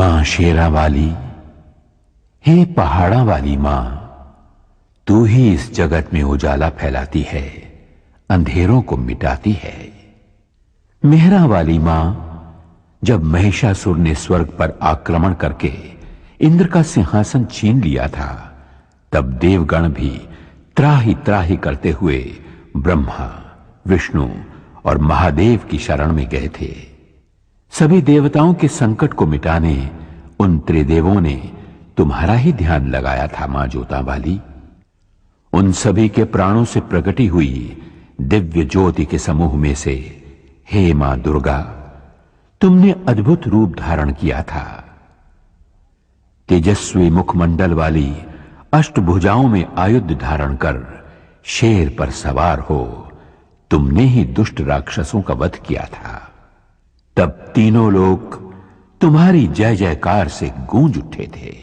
मां शेरा वाली, हे पहाड़ा वाली मां, तू ही इस जगत में उजाला फैलाती है, अंधेरों को मिटाती है। मेहरा वाली मां, जब महिषासुर ने स्वर्ग पर आक्रमण करके इंद्र का सिंहासन छीन लिया था, तब देवगण भी त्राही त्राही करते हुए ब्रह्मा, विष्णु और महादेव की शरण में गए थे। सभी देवताओं के संकट को मिटाने उन त्रिदेवों ने तुम्हारा ही ध्यान लगाया था मां जोता वाली। उन सभी के प्राणों से प्रकटी हुई दिव्य ज्योति के समूह में से हे मां दुर्गा, तुमने अद्भुत रूप धारण किया था। तेजस्वी मुखमंडल वाली अष्टभुजाओं में आयुध धारण कर शेर पर सवार हो तुमने ही दुष्ट राक्षसों का वध किया था। तब तीनों लोग तुम्हारी जय जयकार से गूंज उठे थे।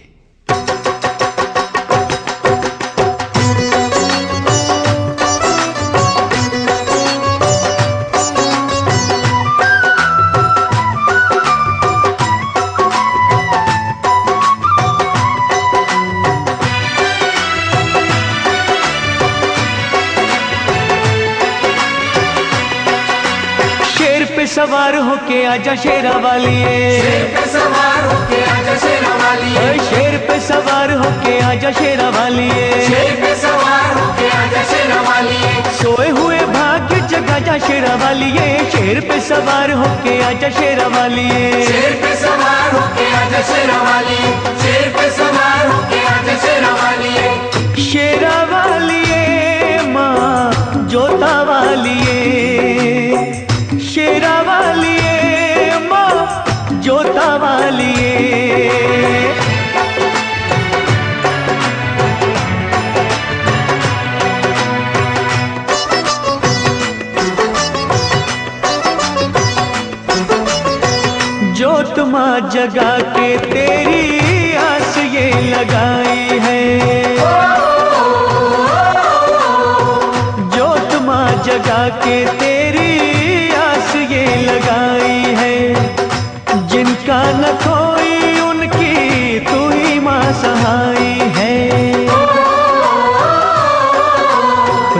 सवार होके आजा शेरा वालिए, शेर पे सवार होके आजा शेरा वालिए, शेर पे सवार होके आजा शेरा वालिए, शेर पे सवार होके आजा शेरा वालिए, सोए हुए भाग्य जगा जा शेरा वालिए, शेर पे सवार होके आजा शेरा वालिए, शेर पे सवार होके आजा शेरा वालिए, शेर पे सवार होके आजा शेरा वालिए। शेरा वालिए मां जोता वालिए, शेरा वालिए मां जोता वालिए। जोत मां जगा के तेरी आस ये लगाई है, जोत मां जगा के तेरी ये लगाई है। जिनका न कोई उनकी तू ही मां सहाई है।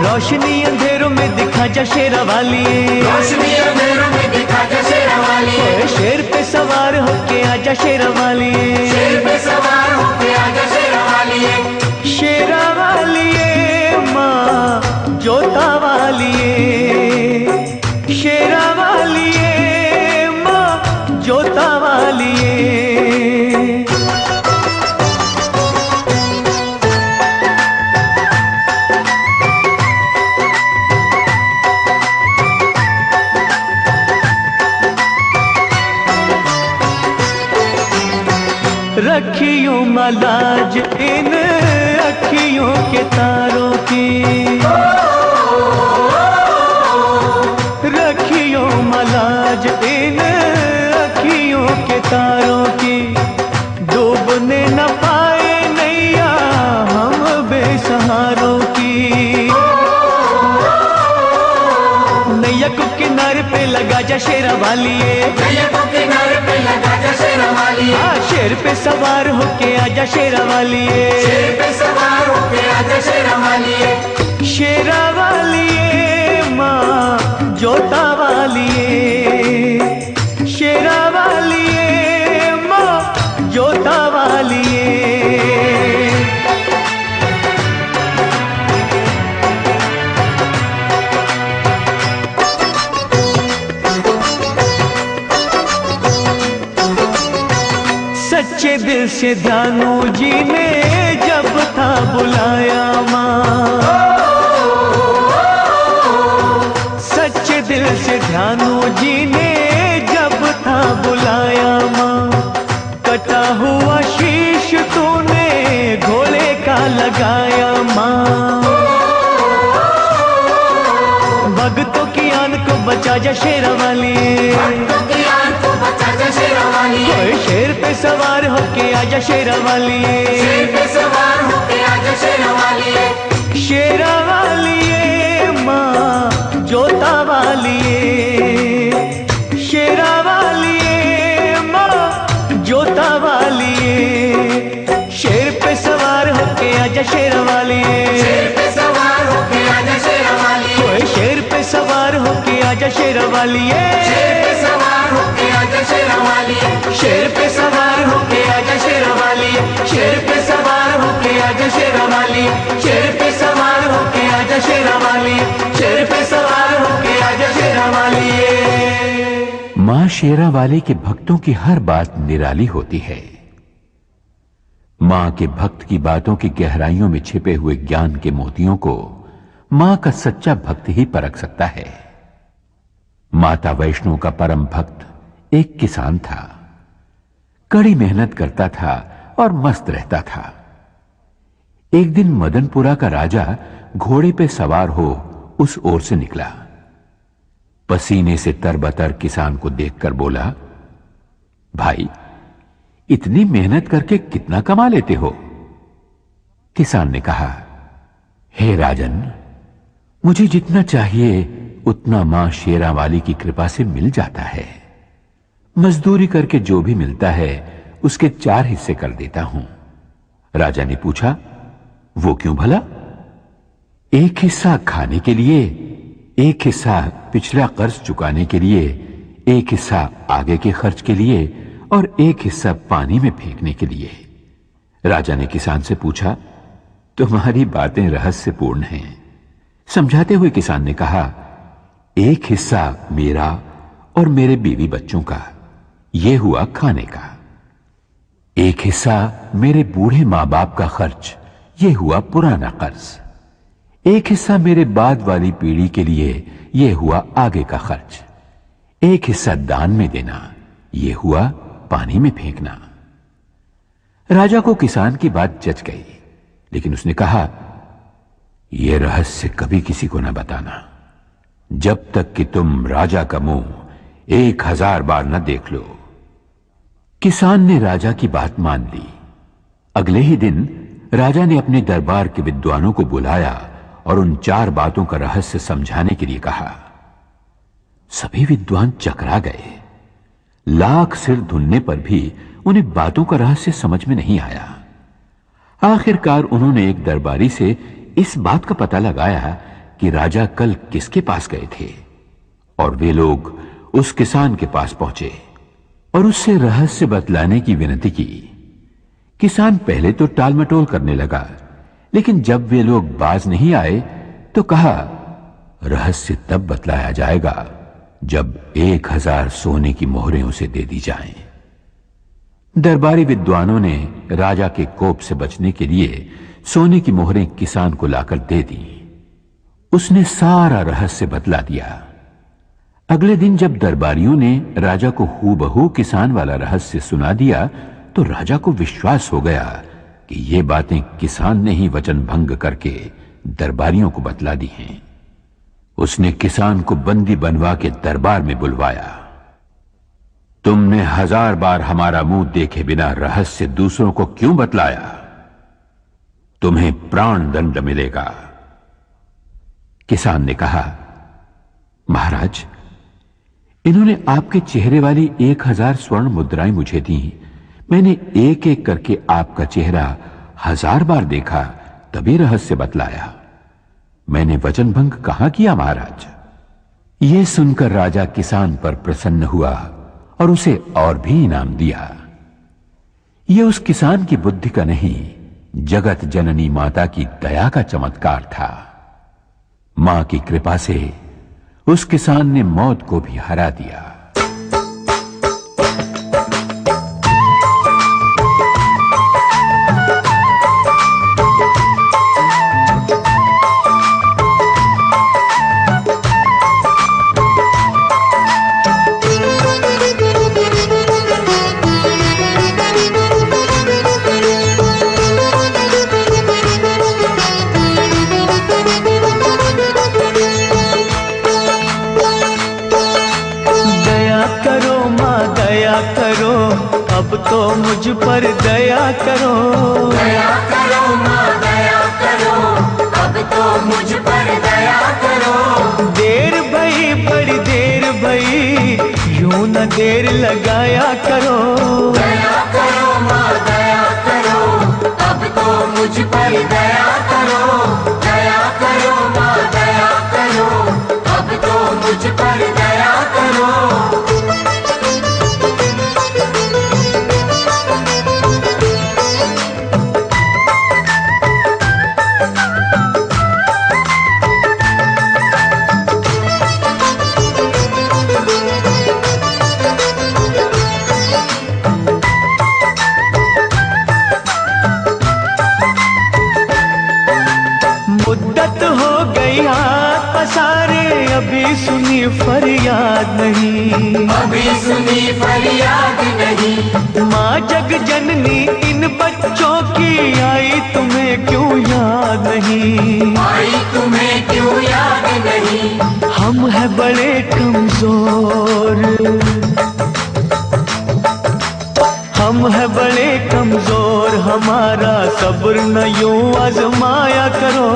रोशनी अंधेरों में दिखा जा शेरा वालिए, रोशनी अंधेरों में दिखा जा शेरा वालिए, शेर पे सवार होके आजा शेरा वालिए, शेर पे सवार होके आजा शेरा वालिए। शेरा वालिए मां जोता वालिए, शेरा वालिए मां जोता वालिए। रखियो मलाज इन अखियों के तारों की, रखियो मलाज इन अखियों के तारों की। डूबने न पाए नैया हम बेसहारों की, नैया को किनारे पे लगा जा शेरा वालिए, नैया को किनारे पे लगा जा शेरा वालिए, शेर पे सवार होके आजा शेरा वालिए, शेर पे सवार होके आजा शेरा वालिए। शेरा वालिए मां जोता वालिए, शेरा वालिए मां जोता वालिए। सच्चे दिल से ध्यानु जी ने जब था बुलाया मां, सच्चे दिल से ध्यानु जी ने जब था बुलाया मां। कटा हुआ शीश तूने घोड़े का लगाया मां, भक्तों की आन को बचा जा शेरा वालिए, भक्तों की आन को बचा जा शेरा वालिए, शेर पे सवार होके आजा शेरा वालिए, शेर पे सवार होके आजा शेरा वालिए। शेरा वालिए मां जोता वालिए, शेरा वालिए मां जोता शेरा वाली, शेर पे सवार होके आजा शेरा वाली, शेर पे सवार होके आजा शेरा वाली, ओए शेर पे सवार होके आजा शेरा वाली, शेर पे सवार होके आजा शेरा वाली, शेर पे सवार होके आजा शेरा वाली, शेर पे सवार होके आजा शेरा वाली, शेर पे सवार होके आजा शेरा वाली, शेर पे सवार होके आजा शेरा वाली। मां शेरा वाली के भक्तों की हर बात निराली होती है। मां के भक्त की बातों की गहराइयों में छिपे हुए ज्ञान के मोतियों को मां का सच्चा भक्त ही परख सकता है। माता वैष्णो का परम भक्त एक किसान था। कड़ी मेहनत करता था और मस्त रहता था। एक दिन मदनपुरा का राजा घोड़े पे सवार हो उस ओर से निकला। पसीने से तरबतर किसान को देखकर बोला, भाई, इतनी मेहनत करके कितना कमा लेते हो? किसान ने कहा, हे राजन, मुझे जितना चाहिए उतना मां शेरा वाली की कृपा से मिल जाता है। मजदूरी करके जो भी मिलता है उसके 4 हिस्से कर देता हूं। राजा ने पूछा, वो क्यों भला? एक हिस्सा खाने के लिए, एक हिस्सा पिछला कर्ज चुकाने के लिए, एक हिस्सा आगे के खर्च के लिए और एक हिस्सा पानी में फेंकने के लिए। राजा ने किसान से पूछा, तुम्हारी बातें रहस्यपूर्ण हैं। समझाते हुए किसान ने कहा, एक हिस्सा मेरा और मेरे बीवी बच्चों का, यह हुआ खाने का। एक हिस्सा मेरे बूढ़े मां बाप का खर्च, यह हुआ पुराना कर्ज। एक हिस्सा मेरे बाद वाली पीढ़ी के लिए, यह हुआ आगे का खर्च। एक हिस्सा दान में देना, यह हुआ पानी में फेंकना। राजा को किसान की बात जच गई, लेकिन उसने कहा, यह रहस्य कभी किसी को न बताना, जब तक कि तुम राजा का मुंह 1000 बार न देख लो। किसान ने राजा की बात मान ली। अगले ही दिन राजा ने अपने दरबार के विद्वानों को बुलाया और उन 4 बातों का रहस्य समझाने के लिए कहा। सभी विद्वान चकरा गए। लाख सिर धुनने पर भी उन्हें बातों का रहस्य समझ में नहीं आया। आखिरकार उन्होंने एक दरबारी से इस बात का पता लगाया कि राजा कल किसके पास गए थे, और वे लोग उस किसान के पास पहुंचे और उससे रहस्य बतलाने की विनती की। किसान पहले तो टालमटोल करने लगा, लेकिन जब वे लोग बाज नहीं आए तो कहा, रहस्य तब बतलाया जाएगा जब 1000 सोने की मोहरें उसे दे दी जाएं। दरबारी विद्वानों ने राजा के कोप से बचने के लिए सोने की मोहरें किसान को लाकर दे दी। उसने सारा रहस्य बतला दिया। अगले दिन जब दरबारियों ने राजा को हूबहू किसान वाला रहस्य सुना दिया तो राजा को विश्वास हो गया कि ये बातें किसान ने ही वचन भंग करके दरबारियों को बतला दी हैं। उसने किसान को बंदी बनवा के दरबार में बुलवाया। तुमने 1000 बार हमारा मुंह देखे बिना रहस्य दूसरों को क्यों बतलाया? तुम्हें प्राण दंड मिलेगा। किसान ने कहा, महाराज, इन्होंने आपके चेहरे वाली 1000 स्वर्ण मुद्राएं मुझे दी। मैंने एक एक करके आपका चेहरा 1000 बार देखा, तभी रहस्य बतलाया। मैंने वचन भंग कहां किया महाराज? यह सुनकर राजा किसान पर प्रसन्न हुआ और उसे और भी इनाम दिया। यह उस किसान की बुद्धि का नहीं, जगत जननी माता की दया का चमत्कार था। मां की कृपा से उस किसान ने मौत को भी हरा दिया। अब तो मुझ पर दया करो, दया करो माँ दया करो, अब तो मुझ पर दया करो। देर भई बड़ी देर भई, यूं न देर लगाया करो, दया करो कभी सुनी फरियाद नहीं। माँ जग जननी इन बच्चों की आई तुम्हें क्यों याद नहीं? आई तुम्हें क्यों याद नहीं? हम हैं बड़े कमजोर, हम हैं बड़े कमजोर, हमारा सब्र न यूं आजमाया करो।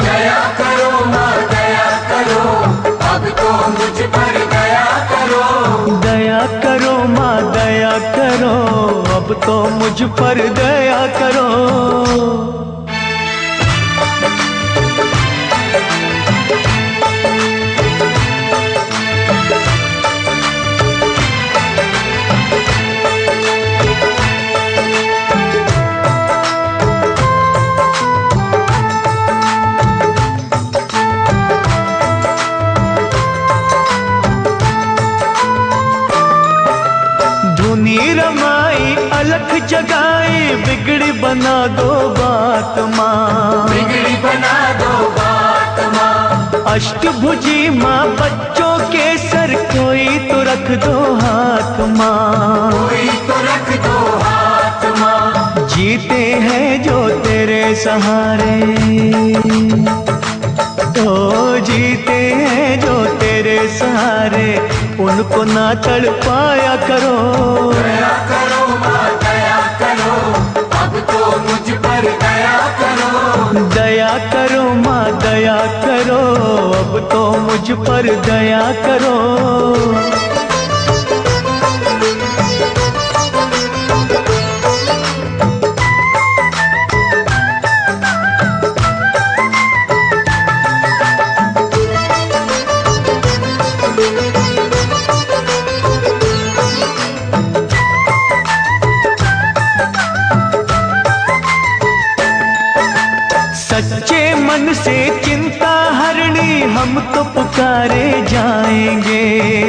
दया करो माँ दया करो, अब तो मुझ पर दया करो। दया करो माँ दया करो, अब तो मुझ पर दया करो। धुनी रमाई अलख जगाई, बिगड़ी बना दो बात माँ, बिगड़ी बना दो बात माँ। अष्टभुजी माँ बच्चों के सर कोई तो रख दो हाथ माँ, कोई तो रख दो हाथ माँ। जीते हैं जो तेरे सहारे, तो जीते हैं जो तेरे सहारे, उनको ना तड़पाया करो। दया करो माँ दया करो, अब तो मुझ पर दया करो। दया करो माँ दया करो, अब तो मुझ पर दया करो। सच्चे मन से चिंता हरणी हम तो पुकारे जाएंगे,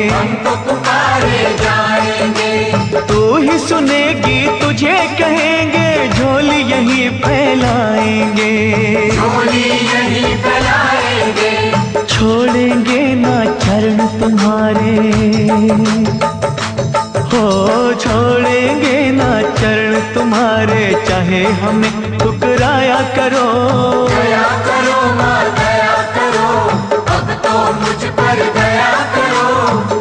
हम तो पुकारे जाएंगे। तू ही सुनेगी तुझे कहेंगे, झोली यही फैलाएंगे, झोली यही फैलाएंगे। छोड़ेंगे ना चरण तुम्हारे, हो छोड़ेंगे ना चरण तुम्हारे, चाहे हमें ठुकराया करो। दया करो माँ दया करो, अब तो मुझ पर दया करो।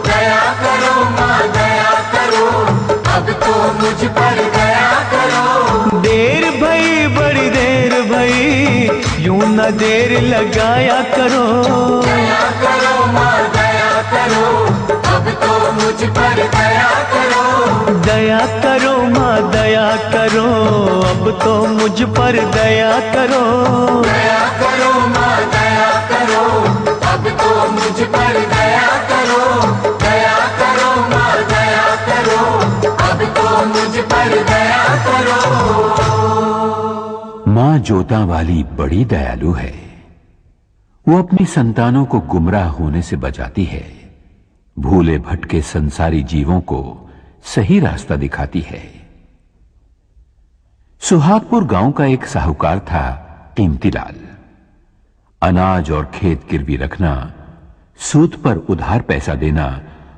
दया करो माँ दया करो, अब तो मुझ पर दया करो। देर भई बड़ी देर भई, यूं न देर लगाया करो। दया करो माँ दया करो, अब तो मुझ पर दया करो। दया करो माँ दया करो, अब तो मुझ पर दया करो। दया करो माँ दया करो, अब तो मुझ पर दया करो। दया करो माँ दया करो, अब तो मुझ पर दया करो। मां जोता वाली बड़ी दयालु है। वो अपनी संतानों को गुमराह होने से बचाती है, भूले भटके संसारी जीवों को सही रास्ता दिखाती है। सुहागपुर गांव का एक साहूकार था कीमतीलाल। अनाज और खेत गिरवी रखना, सूद पर उधार पैसा देना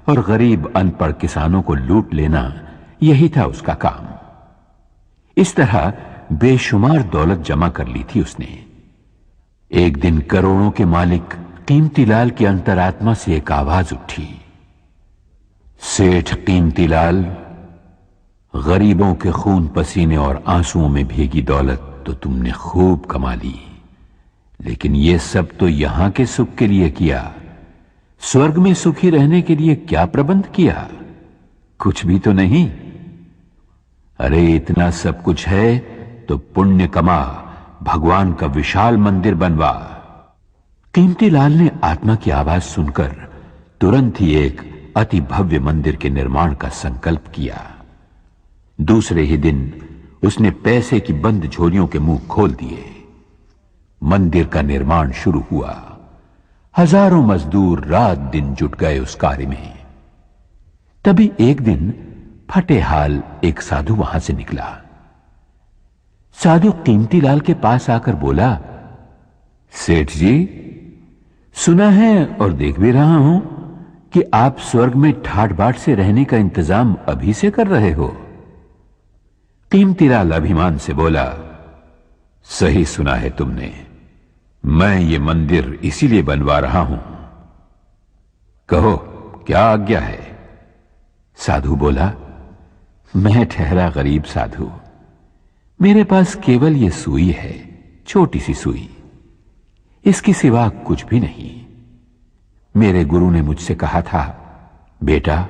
और गरीब अनपढ़ किसानों को लूट लेना, यही था उसका काम। इस तरह बेशुमार दौलत जमा कर ली थी उसने। एक दिन करोड़ों के मालिक कीमतीलाल की अंतरात्मा से एक आवाज उठी, सेठ कीमतीलाल, गरीबों के खून पसीने और आंसुओं में भीगी दौलत तो तुमने खूब कमा ली, लेकिन यह सब तो यहां के सुख के लिए किया, स्वर्ग में सुखी रहने के लिए क्या प्रबंध किया? कुछ भी तो नहीं। अरे इतना सब कुछ है तो पुण्य कमा, भगवान का विशाल मंदिर बनवा। कीमतीलाल ने आत्मा की आवाज सुनकर तुरंत ही एक अति भव्य मंदिर के निर्माण का संकल्प किया। दूसरे ही दिन उसने पैसे की बंद झोलियों के मुंह खोल दिए। मंदिर का निर्माण शुरू हुआ। हजारों मजदूर रात दिन जुट गए उस कार्य में। तभी एक दिन फटे हाल एक साधु वहां से निकला। साधु कीमतीलाल के पास आकर बोला, सेठ जी, सुना है और देख भी रहा हूं कि आप स्वर्ग में ठाट बाट से रहने का इंतजाम अभी से कर रहे हो? कीमतीलाल अभिमान से बोला, सही सुना है तुमने, मैं ये मंदिर इसीलिए बनवा रहा हूं। कहो क्या आज्ञा है? साधु बोला, मैं ठहरा गरीब साधु, मेरे पास केवल ये सुई है, छोटी सी सुई, इसके सिवा कुछ भी नहीं। मेरे गुरु ने मुझसे कहा था, बेटा,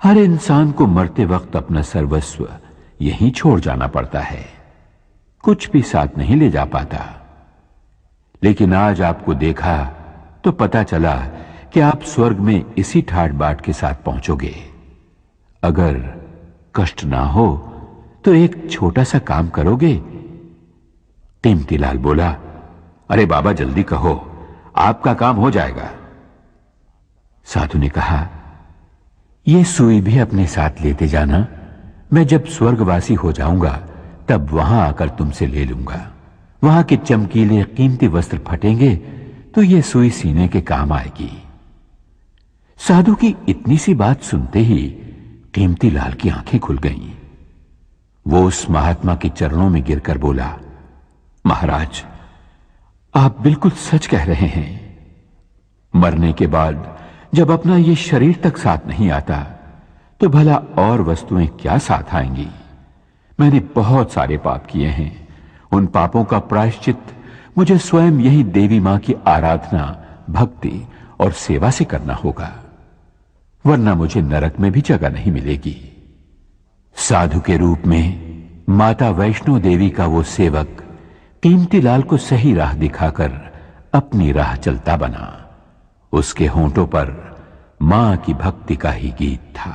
हर इंसान को मरते वक्त अपना सर्वस्व यहीं छोड़ जाना पड़ता है, कुछ भी साथ नहीं ले जा पाता। लेकिन आज आपको देखा तो पता चला कि आप स्वर्ग में इसी ठाट बाट के साथ पहुंचोगे। अगर कष्ट ना हो तो एक छोटा सा काम करोगे? कीमतीलाल बोला, अरे बाबा जल्दी कहो, आपका काम हो जाएगा। साधु ने कहा, यह सुई भी अपने साथ लेते जाना, मैं जब स्वर्गवासी हो जाऊंगा तब वहां आकर तुमसे ले लूंगा। वहां के चमकीले कीमती वस्त्र फटेंगे तो यह सुई सीने के काम आएगी। साधु की इतनी सी बात सुनते ही कीमतीलाल की आंखें खुल गईं। वो उस महात्मा के चरणों में गिरकर बोला, महाराज, आप बिल्कुल सच कह रहे हैं। मरने के बाद जब अपना ये शरीर तक साथ नहीं आता तो भला और वस्तुएं क्या साथ आएंगी? मैंने बहुत सारे पाप किए हैं, उन पापों का प्रायश्चित मुझे स्वयं यही देवी मां की आराधना, भक्ति और सेवा से करना होगा, वरना मुझे नरक में भी जगह नहीं मिलेगी। साधु के रूप में माता वैष्णो देवी का वो सेवक कीमतीलाल को सही राह दिखाकर अपनी राह चलता बना। उसके होंठों पर मां की भक्ति का ही गीत था।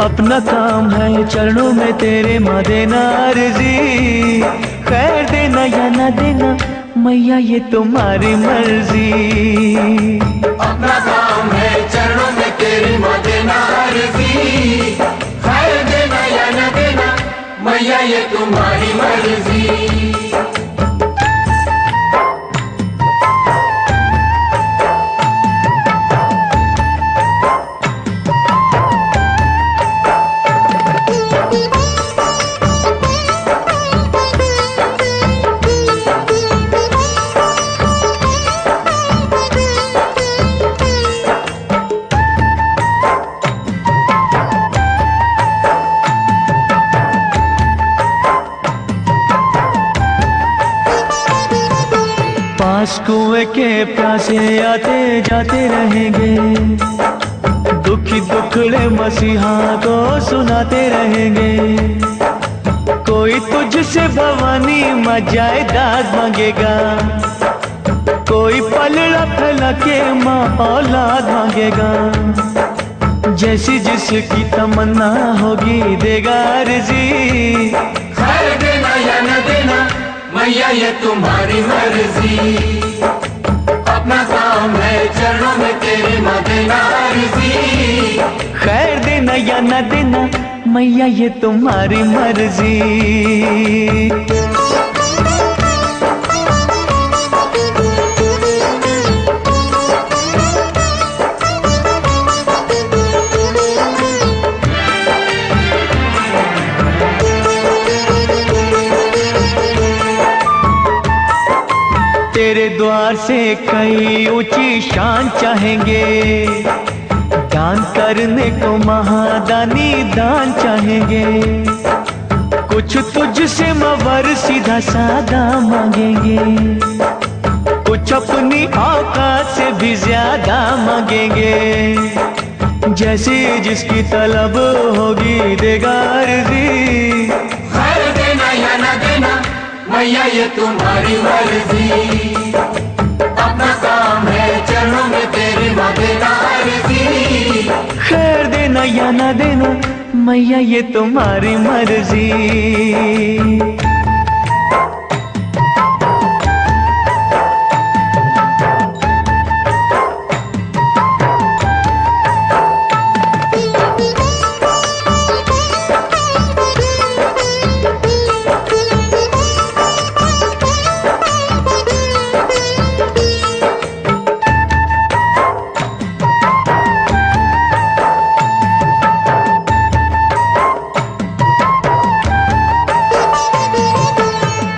अपना काम है चरणों में तेरे माँ देना अर्जी, खैर देना या ना देना मैया ये तुम्हारी मर्जी। अपना काम है चरणों में तेरी माँ देना अर्जी, खैर देना या न देना मैया ये तुम्हारी मर्जी। पास कुएं के प्यासे आते जाते रहेंगे, दुखी दुखड़े मसीहा को सुनाते रहेंगे। कोई तुझसे भवानी मां जायदाद मांगेगा, कोई पलड़ा फैला के मां औलाद मांगेगा। जैसी जिसकी तमन्ना होगी देगा अर्जी, खैर देना या न देना मैया ये तुम्हारी मर्जी। अपना काम है चरणों में तेरी माँ देना अर्जी, खैर देना या न देना मैया ये तुम्हारी मर्जी। तेरे द्वार से कई ऊंची शान चाहेंगे, दान करने को महादानी दान चाहेंगे। कुछ तुझसे मवर सीधा सादा मांगेंगे, कुछ अपनी औकात से भी ज्यादा मांगेंगे। जैसी जिसकी तलब होगी देगा अर्जी, खैर देना या न देना मैया ये तुम्हारी मर्जी। अपना काम है चरणों में तेरी माँ देना अर्जी, खैर देना या ना देना मैया ये तुम्हारी मर्जी।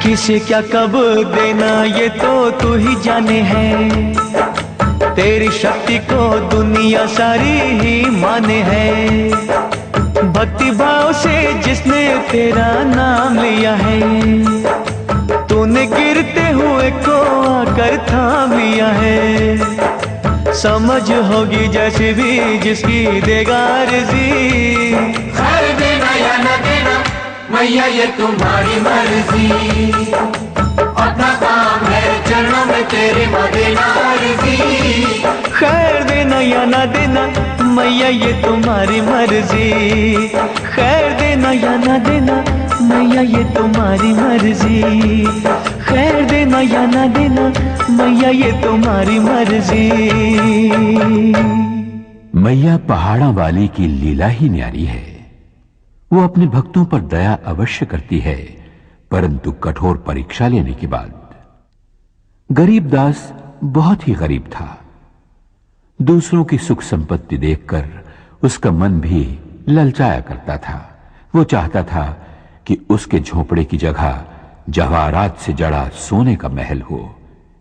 किसे क्या कब देना ये तो तू ही जाने है। तेरी शक्ति को दुनिया सारी ही माने है। भक्ति भाव से जिसने तेरा नाम लिया है, तूने गिरते हुए को आकर थाम लिया है। समझ होगी जैसे भी जिसकी देगा अर्जी। खैर देना या न देना मैया ये तुम्हारी मर्जी। अपना काम है चरणों में तेरे माँ देना अर्जी। खैर देना या ना देना मैया ये तुम्हारी मर्जी। खैर देना या ना देना मैया ये तुम्हारी मर्जी। खैर देना या ना देना मैया ये तुम्हारी मर्जी। मैया पहाड़ा वाली की लीला ही न्यारी है। वो अपने भक्तों पर दया अवश्य करती है, परंतु कठोर परीक्षा लेने के बाद। गरीब दास बहुत ही गरीब था। दूसरों की सुख संपत्ति देखकर उसका मन भी ललचाया करता था। वो चाहता था कि उसके झोपड़े की जगह जवाहरात से जड़ा सोने का महल हो।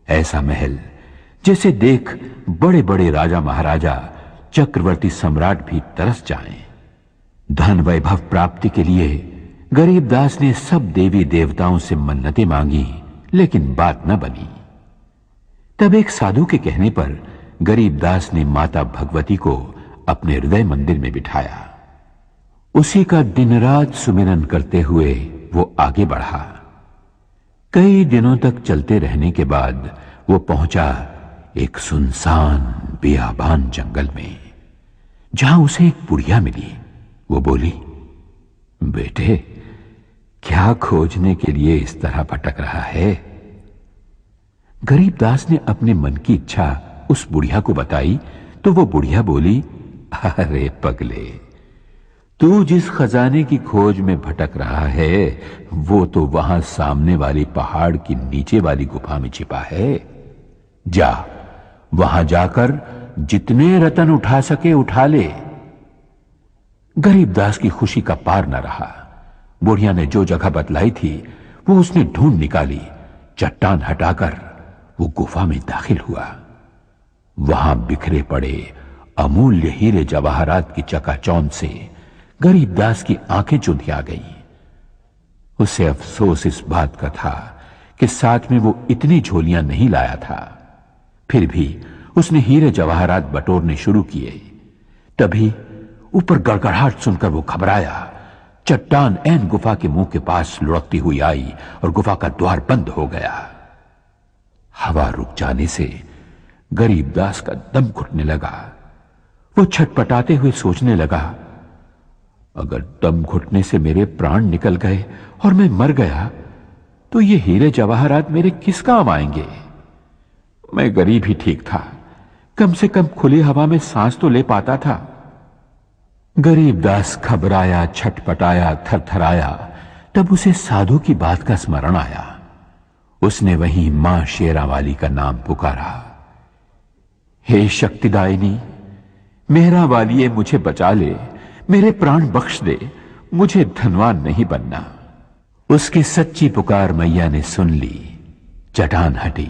ऐसा महल जिसे देख बड़े बड़े राजा महाराजा, चक्रवर्ती सम्राट भी तरस जाएं। धन वैभव प्राप्ति के लिए गरीबदास ने सब देवी देवताओं से मन्नतें मांगी, लेकिन बात न बनी। तब एक साधु के कहने पर गरीबदास ने माता भगवती को अपने हृदय मंदिर में बिठाया। उसी का दिन रात सुमिरन करते हुए वो आगे बढ़ा। कई दिनों तक चलते रहने के बाद वो पहुंचा एक सुनसान बियाबान जंगल में, जहां उसे एक बुढ़िया मिली। वो बोली, बेटे क्या खोजने के लिए इस तरह भटक रहा है? गरीबदास ने अपने मन की इच्छा उस बुढ़िया को बताई तो वो बुढ़िया बोली, अरे पगले, तू जिस खजाने की खोज में भटक रहा है वो तो वहां सामने वाली पहाड़ की नीचे वाली गुफा में छिपा है। जा, वहां जाकर जितने रतन उठा सके उठा ले। गरीबदास की खुशी का पार न रहा। बुढ़िया ने जो जगह बतलाई थी वो उसने ढूंढ निकाली। चट्टान हटाकर वो गुफा में दाखिल हुआ। वहां बिखरे पड़े अमूल्य हीरे जवाहरात की चकाचौंध से गरीबदास की आंखें चुंधिया गईं। उसे अफसोस इस बात का था कि साथ में वो इतनी झोलियां नहीं लाया था। फिर भी उसने हीरे जवाहरात बटोरने शुरू किए। तभी ऊपर गड़गड़ाहट सुनकर वो घबराया। चट्टान ऐन गुफा के मुंह के पास लुढ़कती हुई आई और गुफा का द्वार बंद हो गया। हवा रुक जाने से गरीबदास का दम घुटने लगा। वो छटपटाते हुए सोचने लगा, अगर दम घुटने से मेरे प्राण निकल गए और मैं मर गया तो ये हीरे जवाहरात मेरे किस काम आएंगे? मैं गरीब ही ठीक था, कम से कम खुली हवा में सांस तो ले पाता था। गरीबदास घबराया, छटपटाया, थरथराया। तब उसे साधु की बात का स्मरण आया। उसने वहीं मां शेरावाली का नाम पुकारा, हे शक्तिदायिनी, मेहरा वालिए मुझे बचा ले, मेरे प्राण बख्श दे, मुझे धनवान नहीं बनना। उसकी सच्ची पुकार मैया ने सुन ली। चट्टान हटी,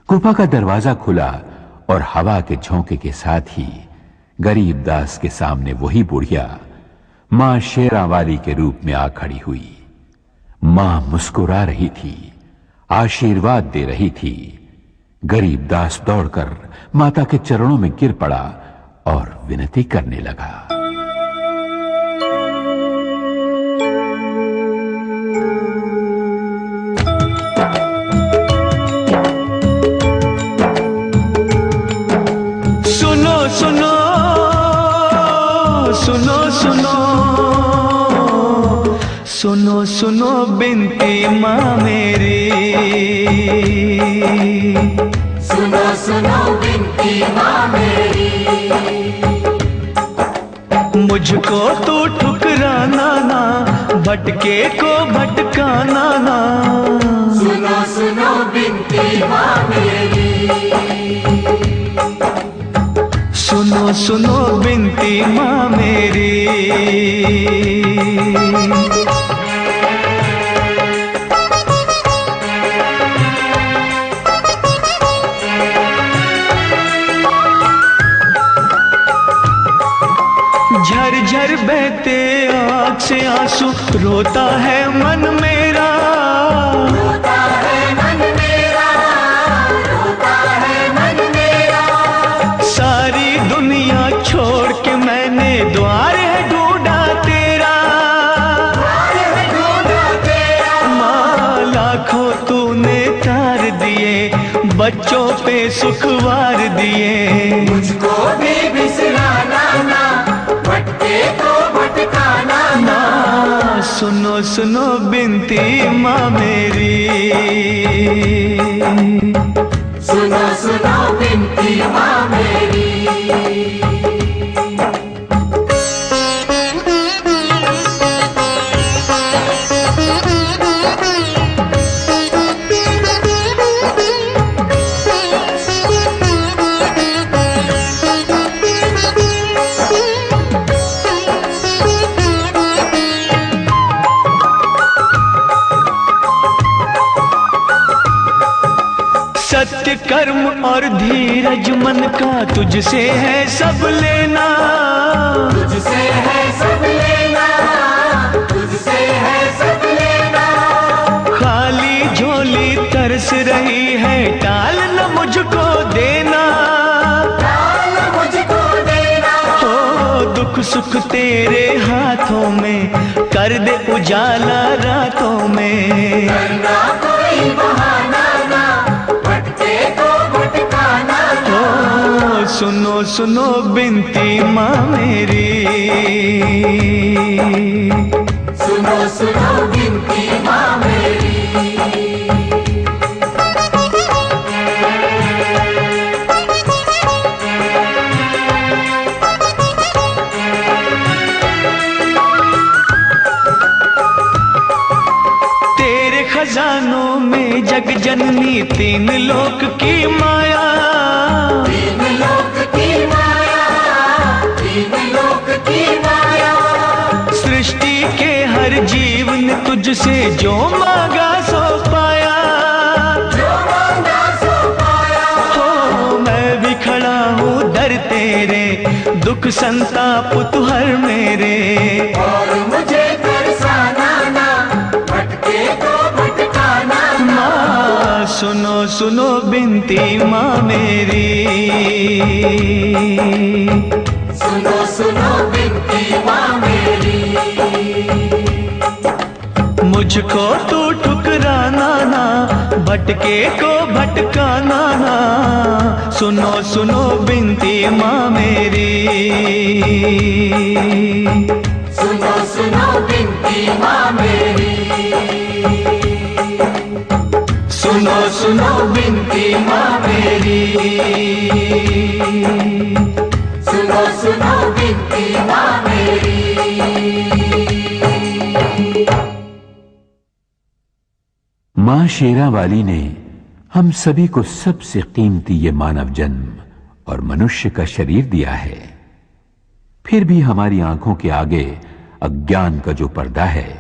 गुफा का दरवाजा खुला और हवा के झोंके के साथ ही गरीबदास के सामने वही बुढ़िया मां शेरावाली के रूप में आ खड़ी हुई। मां मुस्कुरा रही थी, आशीर्वाद दे रही थी। गरीबदास दौड़कर माता के चरणों में गिर पड़ा और विनती करने लगा। सुनो सुनो बिनती माँ मेरी, सुनो सुनो बिनती माँ मेरी। मुझको तो ठुकराना ना, भटके को भटकाना ना। सुनो सुनो बिनती माँ मेरी। सुनो सुनो बिनती माँ मेरी। आंसू रोता है मन मेरा, रोता है मन मेरा, रोता है मन मेरा। सारी दुनिया छोड़ के मैंने द्वार है ढूंढा तेरा, द्वार है ढूंढा तेरा। माँ लाखों तूने तार दिए, बच्चों पे सुखवार दिए। मुझको भी बिसराना ना, भटके तो भटकाना ना। माँ सुनो सुनो बिनती माँ मेरी, सुनो सुनो बिनती माँ मेरी। सत्य कर्म और धीरज मन का तुझसे है सब लेना, तुझसे है सब लेना, तुझसे है सब लेना। खाली झोली तरस रही है, टाल न मुझको देना, टाल मुझको देना। हो दुख सुख तेरे हाथों में, कर दे उजाला रातों में। करना कोई बहाना ना, भटके तो भटकाना ना। ओ सुनो सुनो बिनती माँ मेरी, सुनो सुनो बिनती माँ मेरी। तेरे खजानों में जग जननी तीन लोक की माया, तीन लोक की माया, तीन लोक की माया। सृष्टि के हर जीव ने तुझसे जो मांगा सो पाया, जो मांगा सो पाया। हो मैं भी खड़ा हूँ दर तेरे, दुख संताप तू हर मेरे। और मुझे तरसाना ना, भटके तो भटकाना ना। माँ सुनो सुनो बिनती माँ मेरी, सुनो सुनो बिनती माँ मेरी। मुझको तू ठुकराना ना, भटके को भटकाना ना। सुनो सुनो बिनती माँ मेरी, सुनो सुनो बिनती माँ मेरी। सुनो सुनो बिनती माँ मेरी, सुनो सुनो बिनती माँ मेरी। मां शेरा वाली ने हम सभी को सबसे कीमती ये मानव जन्म और मनुष्य का शरीर दिया है। फिर भी हमारी आंखों के आगे अज्ञान का जो पर्दा है,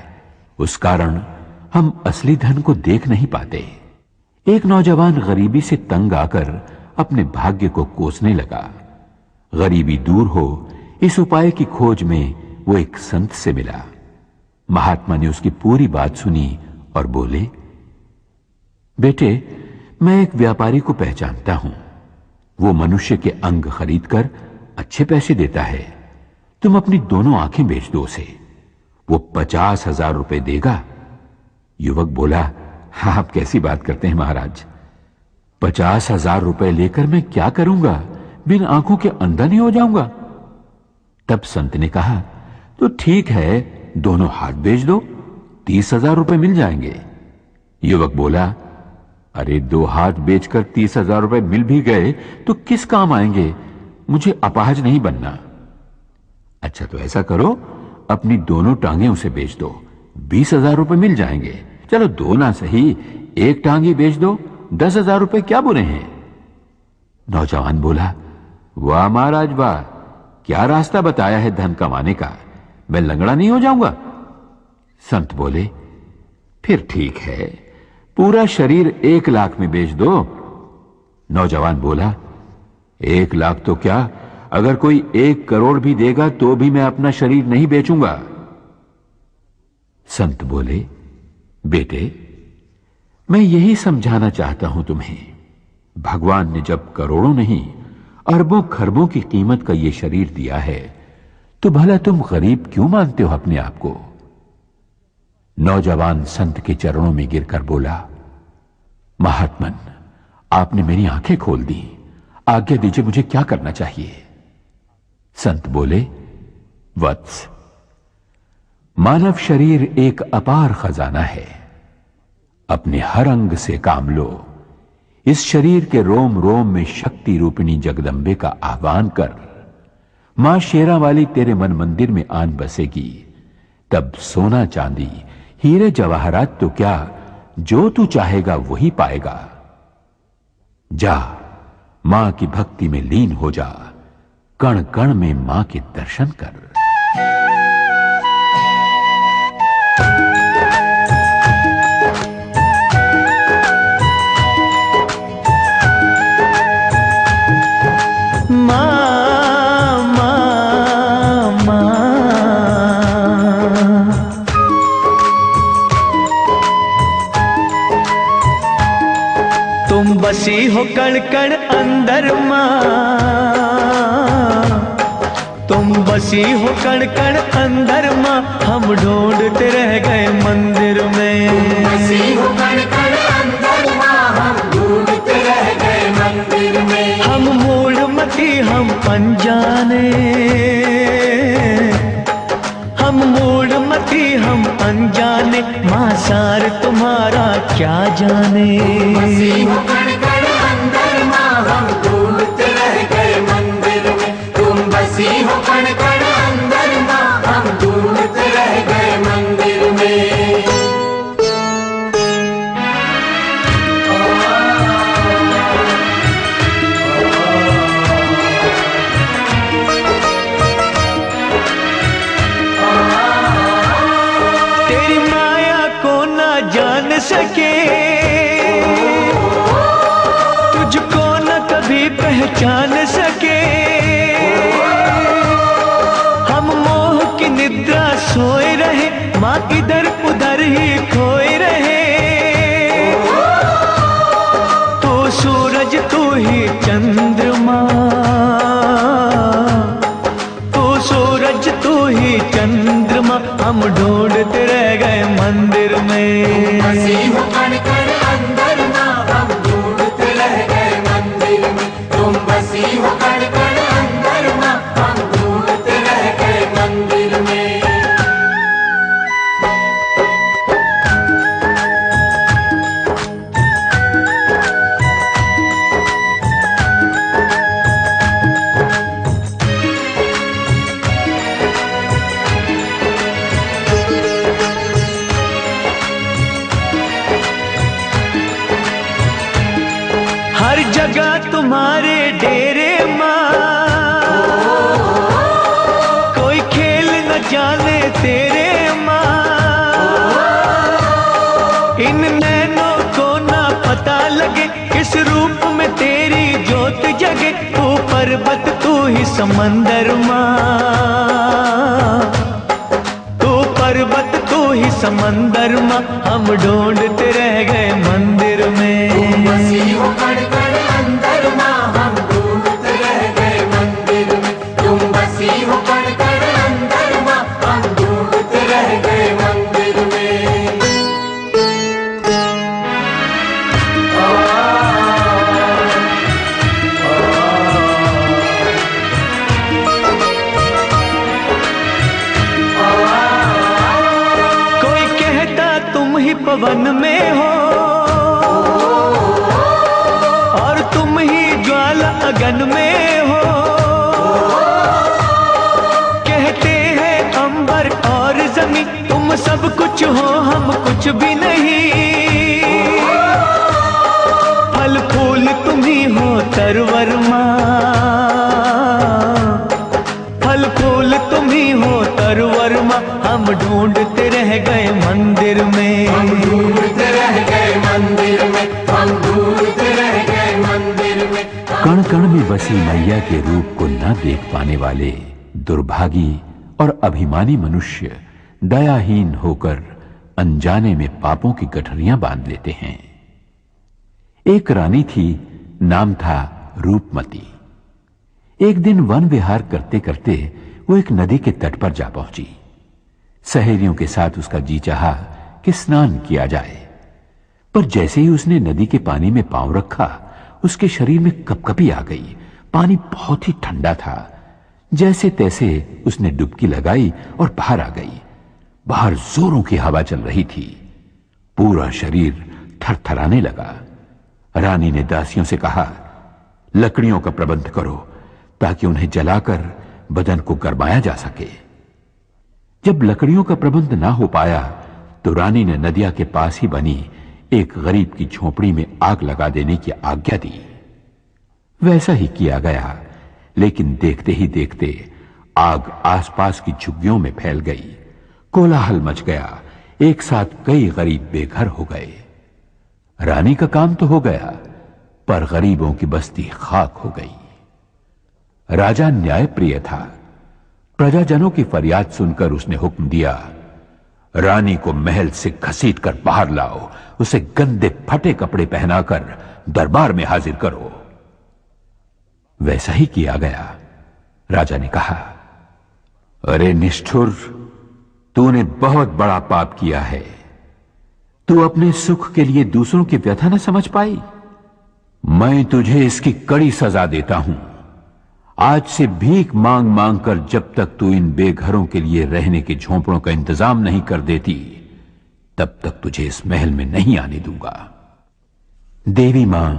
उस कारण हम असली धन को देख नहीं पाते। एक नौजवान गरीबी से तंग आकर अपने भाग्य को कोसने लगा। गरीबी दूर हो, इस उपाय की खोज में वो एक संत से मिला। महात्मा ने उसकी पूरी बात सुनी और बोले, बेटे, मैं एक व्यापारी को पहचानता हूं। वो मनुष्य के अंग खरीदकर अच्छे पैसे देता है। तुम अपनी दोनों आंखें बेच दो उसे, वो 50,000 रुपए देगा। युवक बोला, हाँ, आप कैसी बात करते हैं महाराज, 50,000 रुपए लेकर मैं क्या करूंगा? बिन आंखों के अंधा नहीं हो जाऊंगा? तब संत ने कहा, तो ठीक है, दोनों हाथ बेच दो, 30,000 रुपए मिल जाएंगे। युवक बोला, अरे 2 हाथ बेचकर 30,000 रुपए मिल भी गए तो किस काम आएंगे? मुझे अपाहज नहीं बनना। अच्छा, तो ऐसा करो, अपनी दोनों टांगें उसे बेच दो, 20,000 रुपए मिल जाएंगे। चलो 2 ना सही, 1 टांग ही बेच दो, 10,000 रुपए क्या बुरे हैं? नौजवान बोला, वाह महाराज वाह, क्या रास्ता बताया है धन कमाने का, मैं लंगड़ा नहीं हो जाऊंगा। संत बोले, फिर ठीक है, पूरा शरीर 1 लाख में बेच दो। नौजवान बोला, 1 लाख तो क्या, अगर कोई 1 करोड़ भी देगा तो भी मैं अपना शरीर नहीं बेचूंगा। संत बोले, बेटे, मैं यही समझाना चाहता हूं तुम्हें। भगवान ने जब करोड़ों नहीं अरबों खरबों की कीमत का यह शरीर दिया है, तो भला तुम गरीब क्यों मानते हो अपने आप को? नौजवान संत के चरणों में गिरकर बोला, महात्मन, आपने मेरी आंखें खोल दी, आज्ञा दीजिए, मुझे क्या करना चाहिए? संत बोले, वत्स, मानव शरीर एक अपार खजाना है। अपने हर अंग से काम लो। इस शरीर के रोम रोम में शक्ति रूपिणी जगदंबे का आह्वान कर। मां शेरा वाली तेरे मन मंदिर में आन बसेगी। तब सोना चांदी हीरे जवाहरात तो क्या, जो तू चाहेगा वही पाएगा। जा, मां की भक्ति में लीन हो जा। कण कण में मां के दर्शन कर। तुम बसी हो कण कण अंदर माँ, तुम बसी हो कण कण अंदर माँ, हम ढूंढते रह गए मंदिर में। बसी हो कण कण अंदर माँ, हम ढूंढते रह गए मंदिर में। हम मूढ़मती, हम अनजाने, हम मूढ़मती, हम अनजाने, माँ सार तुम्हारा क्या जाने। बसी हो कण कण अंदर माँ, हम ढूंढते रह गए मंदिर में। तुम बसी हो कण कण अंदर माँ, हम ढूंढते रह गए मंदिर में। तेरी माया को ना जान सके, तुझको न कभी पहचान सके। हम मोह की निद्रा सोए रहे, माँ इधर उधर ही खोए रहे। तू सूरज, तू ही चंद्रमा, तू सूरज, तू ही चंद्रमा, हम ढूंढते रह गए मंदिर में। बसी हो कण कण अंदर माँ, हम ढूंढते रह गए मंदिर में। तुम बसी हो कण कण अंदर माँ, हम ढूंढते रह गए मंदिर में। हर जगह तुम्हारे डेरे माँ, कोई खेल न जाने तेरे माँ। इन नैनों को ना पता लगे, किस रूप में तेरी ज्योत जगे। तू पर्वत, तू ही समंदर माँ, तू पर्वत, तू ही समंदर माँ, हम ढूंढते रह गए मंदिर में। बसी हो कण कण अंदर माँ, हम ढूंढते रह गए मंदिर में। तुम बसी हो कण कण अंदर माँ, हम ढूंढते रह गए मंदिर में। कोई कहता तुम ही पवन में हो, और तुम ही ज्वाला अगन में हो। कहते हैं अंबर और जमीन, तुम सब कुछ हो, हम कुछ भी नहीं। फल फूल तुम ही हो तरवर माँ, फल फूल तुम ही हो तरवर माँ, हम ढूंढते रह गए मंदिर में। हम ढूंढते रह गए मंदिर में, हम ढूंढते रह गए मंदिर में। कण कण में बसी मैया के रूप को न देख पाने वाले दुर्भागी और अभिमानी मनुष्य दयाहीन होकर अनजाने में पापों की गठरियां बांध लेते हैं। एक रानी थी, नाम था रूपमती। एक दिन वन विहार करते करते वो एक नदी के तट पर जा पहुंची। सहेलियों के साथ उसका जी चाहा कि स्नान किया जाए, पर जैसे ही उसने नदी के पानी में पांव रखा, उसके शरीर में कपकपी आ गई। पानी बहुत ही ठंडा था। जैसे तैसे उसने डुबकी लगाई और बाहर आ गई। बाहर जोरों की हवा चल रही थी। पूरा शरीर थरथराने लगा। रानी ने दासियों से कहा, लकड़ियों का प्रबंध करो ताकि उन्हें जलाकर बदन को गरमाया जा सके। जब लकड़ियों का प्रबंध ना हो पाया तो रानी ने नदिया के पास ही बनी एक गरीब की झोपड़ी में आग लगा देने की आज्ञा दी। वैसा ही किया गया, लेकिन देखते ही देखते आग आसपास की झुग्गियों में फैल गई। कोलाहल मच गया। एक साथ कई गरीब बेघर हो गए। रानी का काम तो हो गया, पर गरीबों की बस्ती खाक हो गई। राजा न्यायप्रिय था। प्रजाजनों की फरियाद सुनकर उसने हुक्म दिया, रानी को महल से घसीट कर बाहर लाओ, उसे गंदे फटे कपड़े पहनाकर दरबार में हाजिर करो। वैसा ही किया गया। राजा ने कहा, अरे निष्ठुर, तूने बहुत बड़ा पाप किया है। तू अपने सुख के लिए दूसरों की व्यथा न समझ पाई। मैं तुझे इसकी कड़ी सजा देता हूं। आज से भीख मांग मांग कर जब तक तू इन बेघरों के लिए रहने के झोंपड़ों का इंतजाम नहीं कर देती, तब तक तुझे इस महल में नहीं आने दूंगा। देवी मां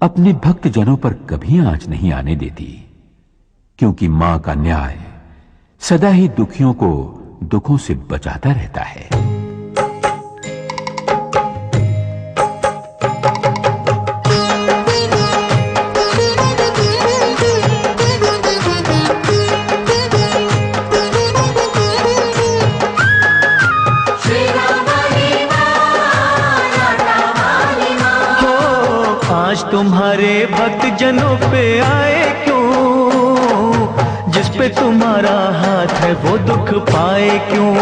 अपने भक्त जनों पर कभी आंच नहीं आने देती, क्योंकि मां का न्याय सदा ही दुखियों को दुखों से बचाता रहता है। तुम्हारे भक्त जनों पे आए क्यों, जिस पे तुम्हारा हाथ है वो दुख पाए क्यों।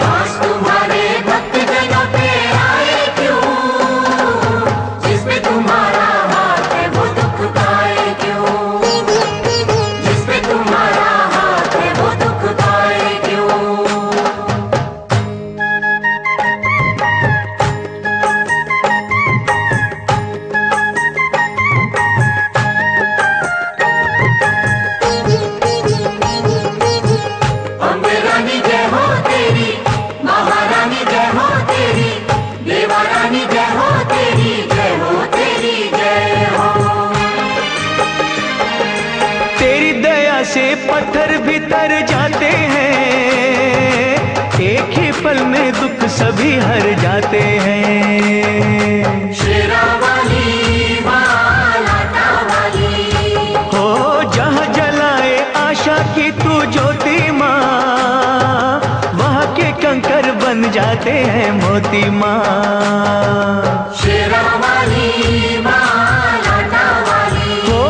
आज तुम्हारे भक्त जनों पे आए क्यों, जिस पे तुम्हारा हाथ है वो दुख पाए क्यों, जिस पे तुम्हारा हाथ है वो दुख पाए क्यों। से पत्थर भी तर जाते हैं, एक ही पल में दुख सभी हर जाते हैं। शेरा वाली मां, लाटा वाली हो जहाँ जलाए आशा की तू ज्योति मां, वहाँ के कंकर बन जाते हैं मोती मां। शेरा वाली मां, लाटा वाली हो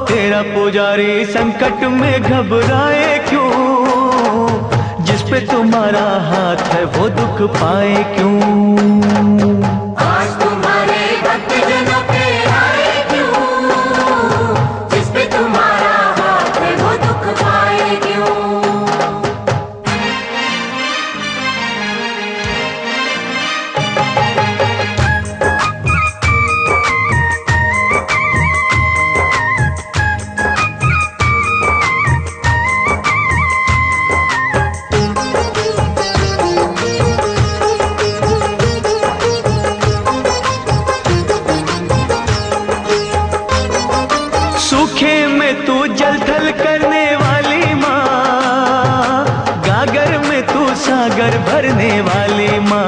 तेरा पुजारी संकट में घबराए क्यों, जिस पे तुम्हारा हाथ है वो दुख पाए क्यों। आज तुम्हारे भक्त जनों पे आए क्यों, जिस पे तुम्हारा हाथ है वो दुख पाए क्यों। सूखे में तू जल थल करने वाली माँ, गागर में तू सागर भरने वाली माँ।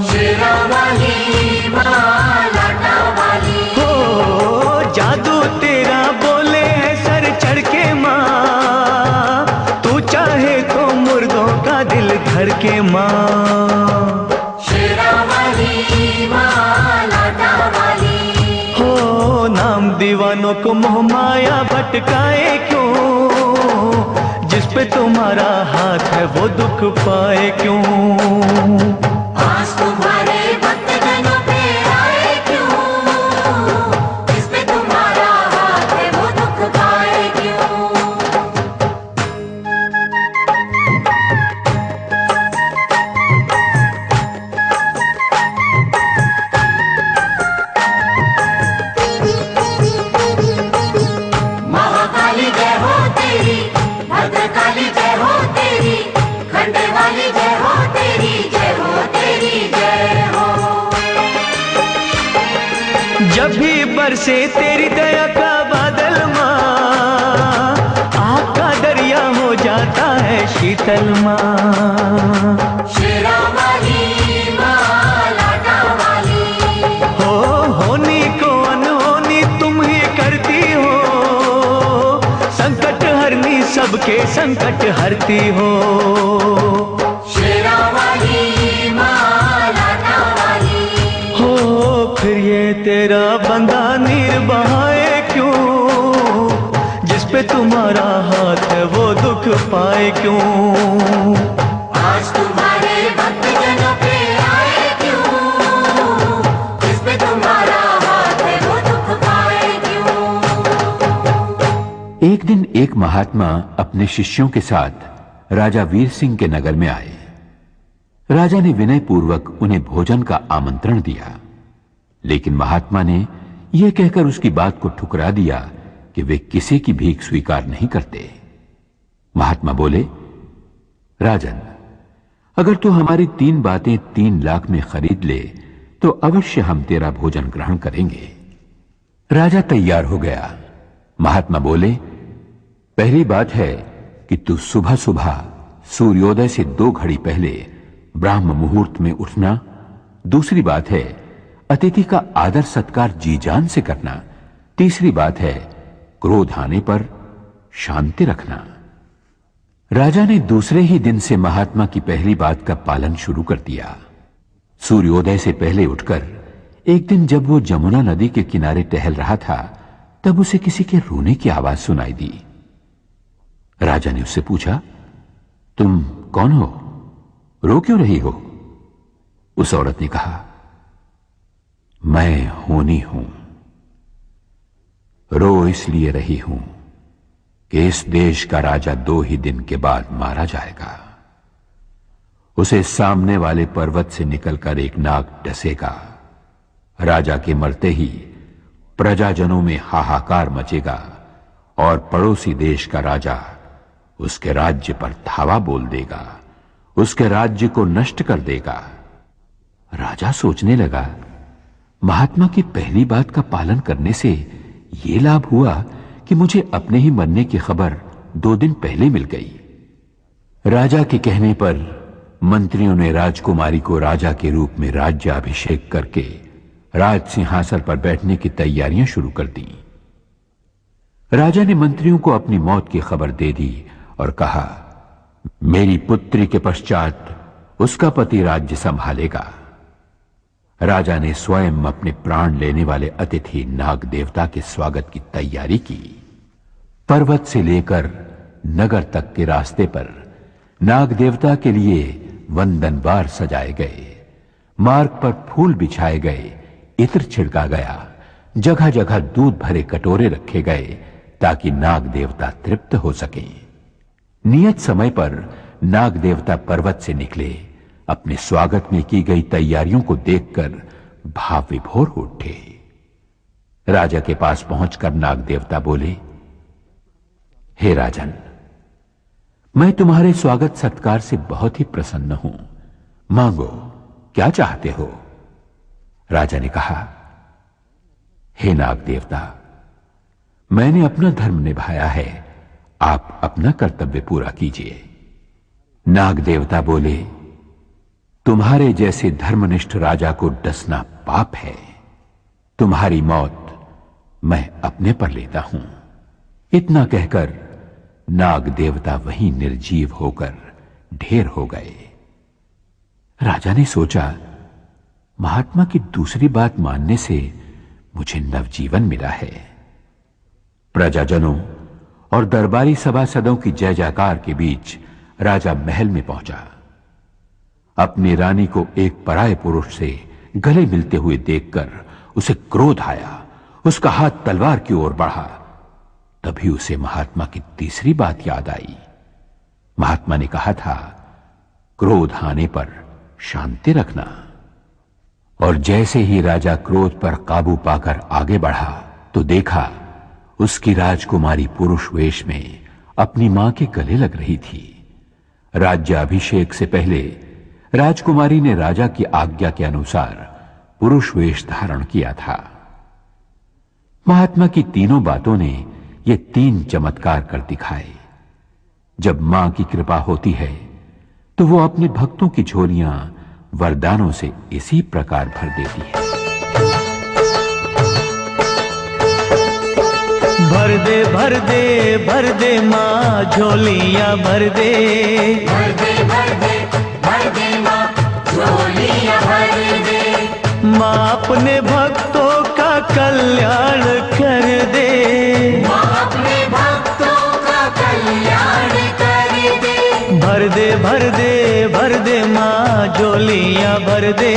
शेरा वाली मां, लाटा वाली हो जादू तेरा बोले है सर चढ़ के माँ, तू चाहे तो मुर्दों का दिल धर के माँ। शेरा वाली मां, लाटा वाली हो नाम दीवानों को मोह माया भटकाए क्यों, जिस पे तुम्हारा हाथ है वो दुख पाए क्यों। आज तुम्हारे भक्तजनों पे आए क्यों, जिस पे तुम्हारा हाथ है वो दुख पाए क्यों। महाकाली जय हो तेरी, भद्रकाली जय हो तेरी, खंडे वाली जय हो तेरी, जय हो तेरी जय हो। जब भी बरसे तेरी दया का बादल माँ, आग का दरिया हो जाता है शीतल माँ। शेरा वाली माँ, लाटा वाली, हो होनी को अनहोनी तुम ही करती हो, संकट हरनी सबके संकट हरती हो। शेरा वाली माँ, लाटा वाली, हो फिर ये तेरा बंदा नीर बहाए क्यों, जिस पे तुम्हारा हाथ है वो दुख पाए क्यों। आज तुम्हारे भक्तजनों पे आए क्यों, जिस पे तुम्हारा हाथ है वो दुख पाए क्यों। एक दिन एक महात्मा अपने शिष्यों के साथ राजा वीर सिंह के नगर में आए। राजा ने विनय पूर्वक उन्हें भोजन का आमंत्रण दिया, लेकिन महात्मा ने यह कहकर उसकी बात को ठुकरा दिया कि वे किसी की भीख स्वीकार नहीं करते। महात्मा बोले, राजन, अगर तू हमारी 3 बातें 3 लाख में खरीद ले तो अवश्य हम तेरा भोजन ग्रहण करेंगे। राजा तैयार हो गया। महात्मा बोले, पहली बात है कि तू सुबह सुबह सूर्योदय से 2 घड़ी पहले ब्राह्म मुहूर्त में उठना। दूसरी बात है अतिथि का आदर सत्कार जी जान से करना। तीसरी बात है क्रोध आने पर शांति रखना। राजा ने दूसरे ही दिन से महात्मा की पहली बात का पालन शुरू कर दिया। सूर्योदय से पहले उठकर एक दिन जब वो जमुना नदी के किनारे टहल रहा था, तब उसे किसी के रोने की आवाज सुनाई दी। राजा ने उससे पूछा, तुम कौन हो, रो क्यों रही हो? उस औरत ने कहा, मैं होनी हूं, रो इसलिए रही हूं कि इस देश का राजा 2 ही दिन के बाद मारा जाएगा। उसे सामने वाले पर्वत से निकलकर एक नाग डसेगा। राजा के मरते ही प्रजाजनों में हाहाकार मचेगा और पड़ोसी देश का राजा उसके राज्य पर धावा बोल देगा, उसके राज्य को नष्ट कर देगा। राजा सोचने लगा, महात्मा की पहली बात का पालन करने से यह लाभ हुआ कि मुझे अपने ही मरने की खबर 2 दिन पहले मिल गई। राजा के कहने पर मंत्रियों ने राजकुमारी को राजा के रूप में राज्याभिषेक करके राज सिंहासन पर बैठने की तैयारियां शुरू कर दी। राजा ने मंत्रियों को अपनी मौत की खबर दे दी और कहा, मेरी पुत्री के पश्चात उसका पति राज्य संभालेगा। राजा ने स्वयं अपने प्राण लेने वाले अतिथि नाग देवता के स्वागत की तैयारी की। पर्वत से लेकर नगर तक के रास्ते पर नाग देवता के लिए वंदन बार सजाए गए, मार्ग पर फूल बिछाए गए, इत्र छिड़का गया, जगह जगह दूध भरे कटोरे रखे गए ताकि नाग देवता तृप्त हो सके। नियत समय पर नाग देवता पर्वत से निकले। अपने स्वागत में की गई तैयारियों को देखकर भाव विभोर हो उठे। राजा के पास पहुंचकर नाग देवता बोले, हे राजन, मैं तुम्हारे स्वागत सत्कार से बहुत ही प्रसन्न हूं। मांगो, क्या चाहते हो? राजा ने कहा, हे नाग देवता, मैंने अपना धर्म निभाया है, आप अपना कर्तव्य पूरा कीजिए। नाग देवता बोले, तुम्हारे जैसे धर्मनिष्ठ राजा को डसना पाप है। तुम्हारी मौत मैं अपने पर लेता हूं। इतना कहकर नाग देवता वहीं निर्जीव होकर ढेर हो गए। राजा ने सोचा, महात्मा की दूसरी बात मानने से मुझे नवजीवन मिला है। प्रजाजनों और दरबारी सभासदों की जय जयकार के बीच राजा महल में पहुंचा। अपनी रानी को एक पराये पुरुष से गले मिलते हुए देखकर उसे क्रोध आया। उसका हाथ तलवार की ओर बढ़ा। तभी उसे महात्मा की तीसरी बात याद आई। महात्मा ने कहा था, क्रोध आने पर शांति रखना। और जैसे ही राजा क्रोध पर काबू पाकर आगे बढ़ा तो देखा उसकी राजकुमारी पुरुष वेश में अपनी मां के गले लग रही थी। राज्याभिषेक से पहले राजकुमारी ने राजा की आज्ञा के अनुसार पुरुष वेश धारण किया था। महात्मा की तीनों बातों ने ये 3 चमत्कार कर दिखाए। जब मां की कृपा होती है तो वो अपने भक्तों की झोलियां वरदानों से इसी प्रकार भर देती है। भर दे भर दे भर दे माँ झोलियां भर दे, भर दे भर दे भर दे माँ झोलियां भर दे। माँ अपने भक्तों का कल्याण कर दे, माँ अपने भक्तों का कल्याण कर दे। भर दे भर दे भर दे माँ झोलियां भर दे,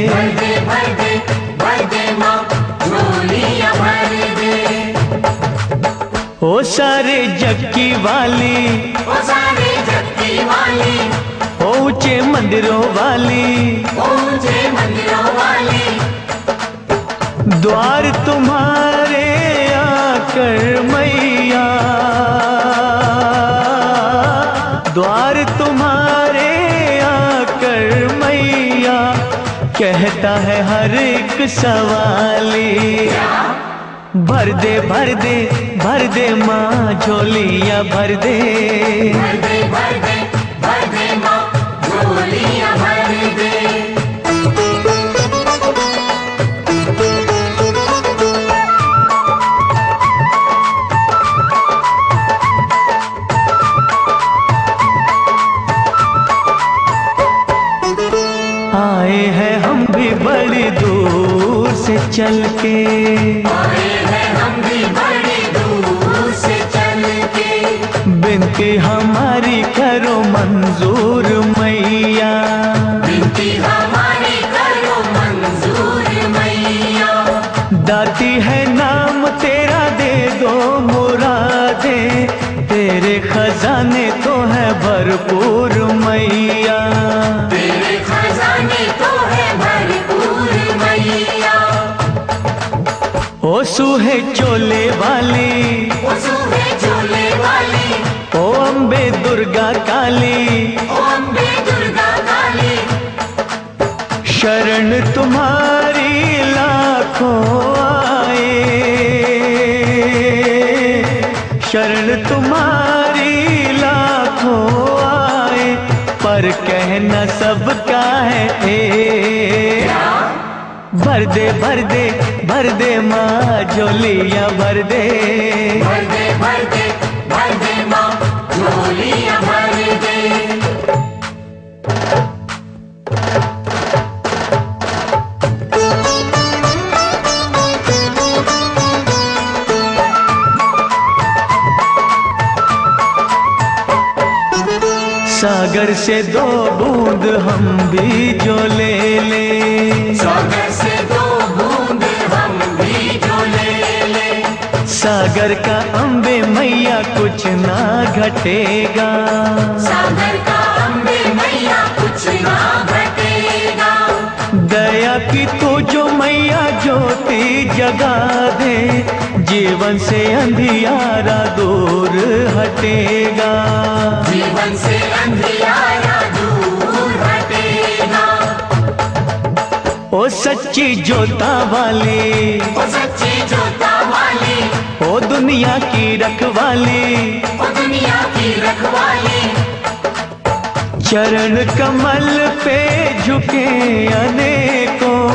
भर दे भर दे भर दे माँ झोलियां भर दे। ओ सारे जग की वाली, ओ सारे जग की वाली, ओ ऊंचे मंदिरों वाली, ऊंचे मंदिरों वाली। द्वार तुम्हारे आकर मैया, द्वार तुम्हारे आकर मैया, कहता है हर एक सवाली। भर दे भर दे भर दे माँ झोलियां भर दे, भर दे भर दे भर दे माँ झोलियां भर दे। आए हैं हम भी बड़ी दूर से चल के, आए हैं हम भी बड़ी दूर से चल के। बिनती हमारी करो मंजूर मैया, बिनती हमारी करो मंजूर मैया। दाती है नाम तेरा दे दो मुरादे, तेरे खजाने तो है भरपूर मैया, तेरे खजाने तो है भरपूर मैया। ओ सूहे चोले वाली, ओ सूहे झोले वाली, ओ अम्बे दुर्गा काली, ओ अम्बे दुर्गा काली। शरण तुम्हारी लाखों आए, शरण तुम्हारी लाखों आए, पर कहना सबका है एक। भर दे भर दे भर दे माँ झोलियां भर दे, भर दे भर दे भर दे माँ झोलियां भर दे। सागर से 2 बूंद हम भी जो ले ले, सागर से 2 बूंद हम भी जो ले ले। सागर का अम्बे मैया कुछ ना घटेगा, सागर का अम्बे मैया कुछ ना घटेगा। दया की तू जो मैया ज्योति जगा दे, जीवन से अंधियारा दूर हटेगा, जीवन से अंधियारा दूर हटेगा। ओ सच्ची जोता वाली, ओ सच्ची जोता वाली, ओ दुनिया की रखवाली, ओ दुनिया की रखवाली। चरण कमल पे झुके अनेकों,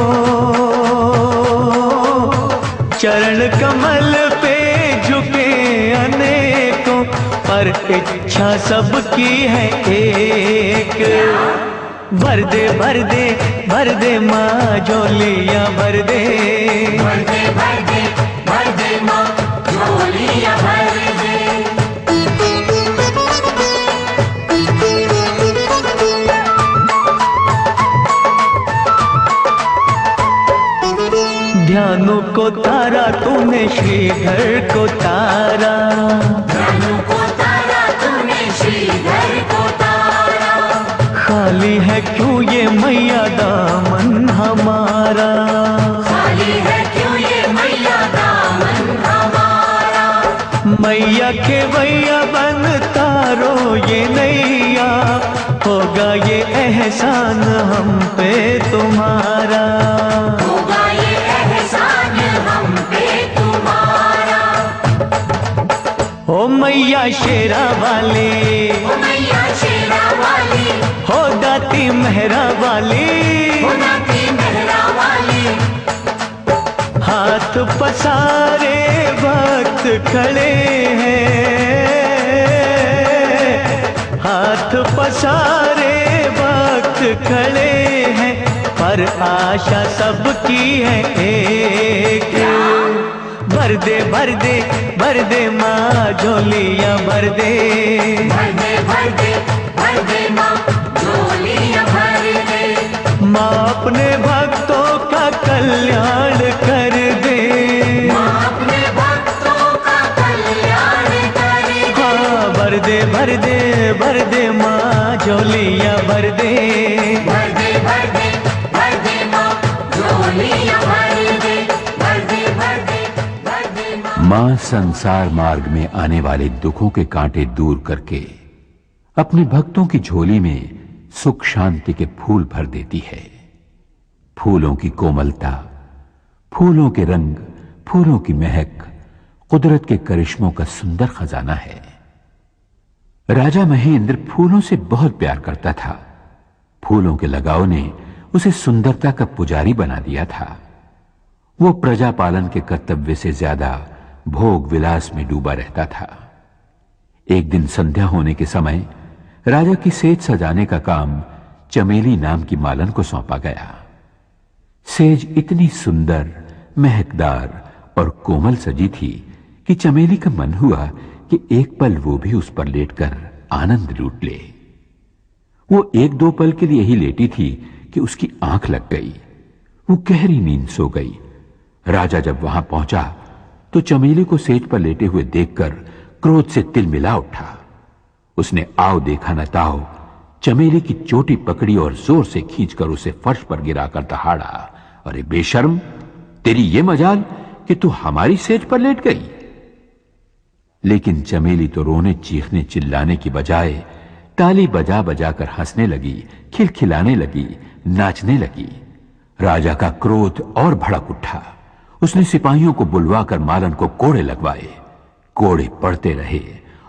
चरण कमल पे झुके अनेकों, पर इच्छा सबकी है एक। भर दे भर दे भर दे माँ झोलियां भर दे, भर दे भर दे भर दे माँ झोलियां भर दे। को तारा तूने श्रीधर को तारा, धनु को तारा तूने श्रीधर को तारा, खाली है क्यों ये मैया दामन हमारा, खाली है क्यों ये मैया दामन हमारा। मैया के भैया बन तारो ये नैया, होगा ये एहसान हम पे तुम्हारा, होगा ये एहसान हम पे तुम्हारा। ओ मैया शेरा वाली, ओ मैया शेरा वाली, हो दाती मेहरा वाली, हो दाती मेहरा वाली, हाथ पसारे भक्त खड़े हैं, हाथ पसारे भक्त खड़े हैं, पर आशा सबकी है एक, भर दे भर दे भर दे माँ झोलियाँ भर दे, भर दे भर दे भर दे माँ झोलियाँ भर दे, माँ अपने भक्तों का कल्याण कर दे, माँ अपने भक्तों का कल्याण कर दे। हाँ भर दे भर दे भर दे माँ झोलियाँ भर दे, भर दे भर दे भर दे माँ झोलियाँ भर दे, भर दे भर दे भर दे माँ। मां संसार मार्ग में आने वाले दुखों के कांटे दूर करके अपने भक्तों की झोली में सुख शांति के फूल भर देती है। फूलों की कोमलता, फूलों के रंग, फूलों की महक कुदरत के करिश्मों का सुंदर खजाना है। राजा महेंद्र फूलों से बहुत प्यार करता था। फूलों के लगाव ने उसे सुंदरता का पुजारी बना दिया था। वो प्रजा पालन के कर्तव्य से ज्यादा भोग विलास में डूबा रहता था। एक दिन संध्या होने के समय राजा की सेज सजाने का काम चमेली नाम की मालन को सौंपा गया। सेज इतनी सुंदर, महकदार और कोमल सजी थी कि चमेली का मन हुआ कि एक पल वो भी उस पर लेटकर आनंद लूट ले। वो एक दो पल के लिए ही लेटी थी कि उसकी आंख लग गई। वो गहरी नींद सो गई। राजा जब वहां पहुंचा तो चमेली को सेज पर लेटे हुए देखकर क्रोध से तिलमिला उठा। उसने आओ देखा न ताओ चमेली की चोटी पकड़ी और जोर से खींचकर उसे फर्श पर गिराकर दहाड़ा। अरे बेशर्म, तेरी ये मजाल कि तू हमारी सेज पर लेट गई। लेकिन चमेली तो रोने चीखने चिल्लाने की बजाय ताली बजा बजाकर हंसने लगी, खिलखिलाने लगी, नाचने लगी। राजा का क्रोध और भड़क उठा। उसने सिपाहियों को बुलवाकर मालन को कोड़े लगवाए। कोड़े पड़ते रहे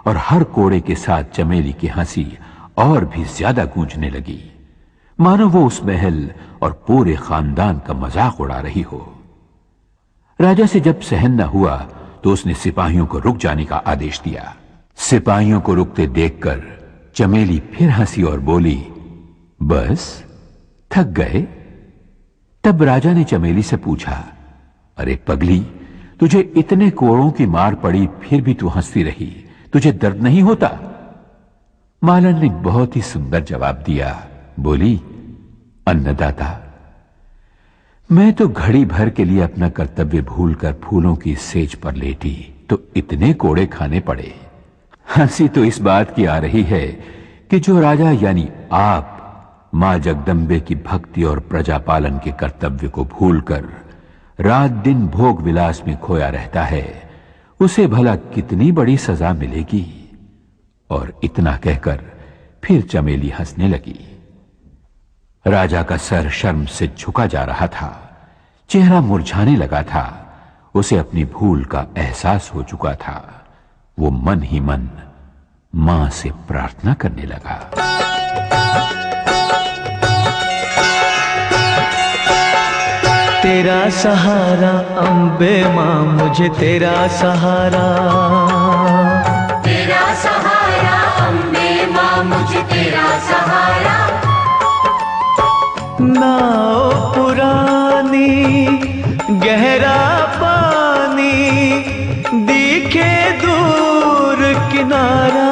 और हर कोड़े के साथ चमेली की हंसी और भी ज्यादा गूंजने लगी, मानो वो उस महल और पूरे खानदान का मजाक उड़ा रही हो। राजा से जब सहन न हुआ तो उसने सिपाहियों को रुक जाने का आदेश दिया। सिपाहियों को रुकते देखकर चमेली फिर हंसी और बोली, बस थक गए? तब राजा ने चमेली से पूछा, अरे पगली, तुझे इतने कोड़ों की मार पड़ी फिर भी तू हंसती रही, तुझे दर्द नहीं होता? मालन ने बहुत ही सुंदर जवाब दिया। बोली, अन्नदाता, मैं तो घड़ी भर के लिए अपना कर्तव्य भूलकर फूलों की सेज पर लेटी तो इतने कोड़े खाने पड़े। हंसी तो इस बात की आ रही है कि जो राजा यानी आप मां जगदम्बे की भक्ति और प्रजा पालन के कर्तव्य को भूलकर रात दिन भोग विलास में खोया रहता है, उसे भला कितनी बड़ी सजा मिलेगी। और इतना कहकर फिर चमेली हंसने लगी। राजा का सर शर्म से झुका जा रहा था, चेहरा मुरझाने लगा था। उसे अपनी भूल का एहसास हो चुका था। वो मन ही मन मां से प्रार्थना करने लगा। तेरा सहारा अम्बे मां, मुझे तेरा सहारा, तेरा सहारा अम्बे मां, मुझे तेरा सहारा। नाव पुरानी गहरा पानी, दिखे दूर किनारा।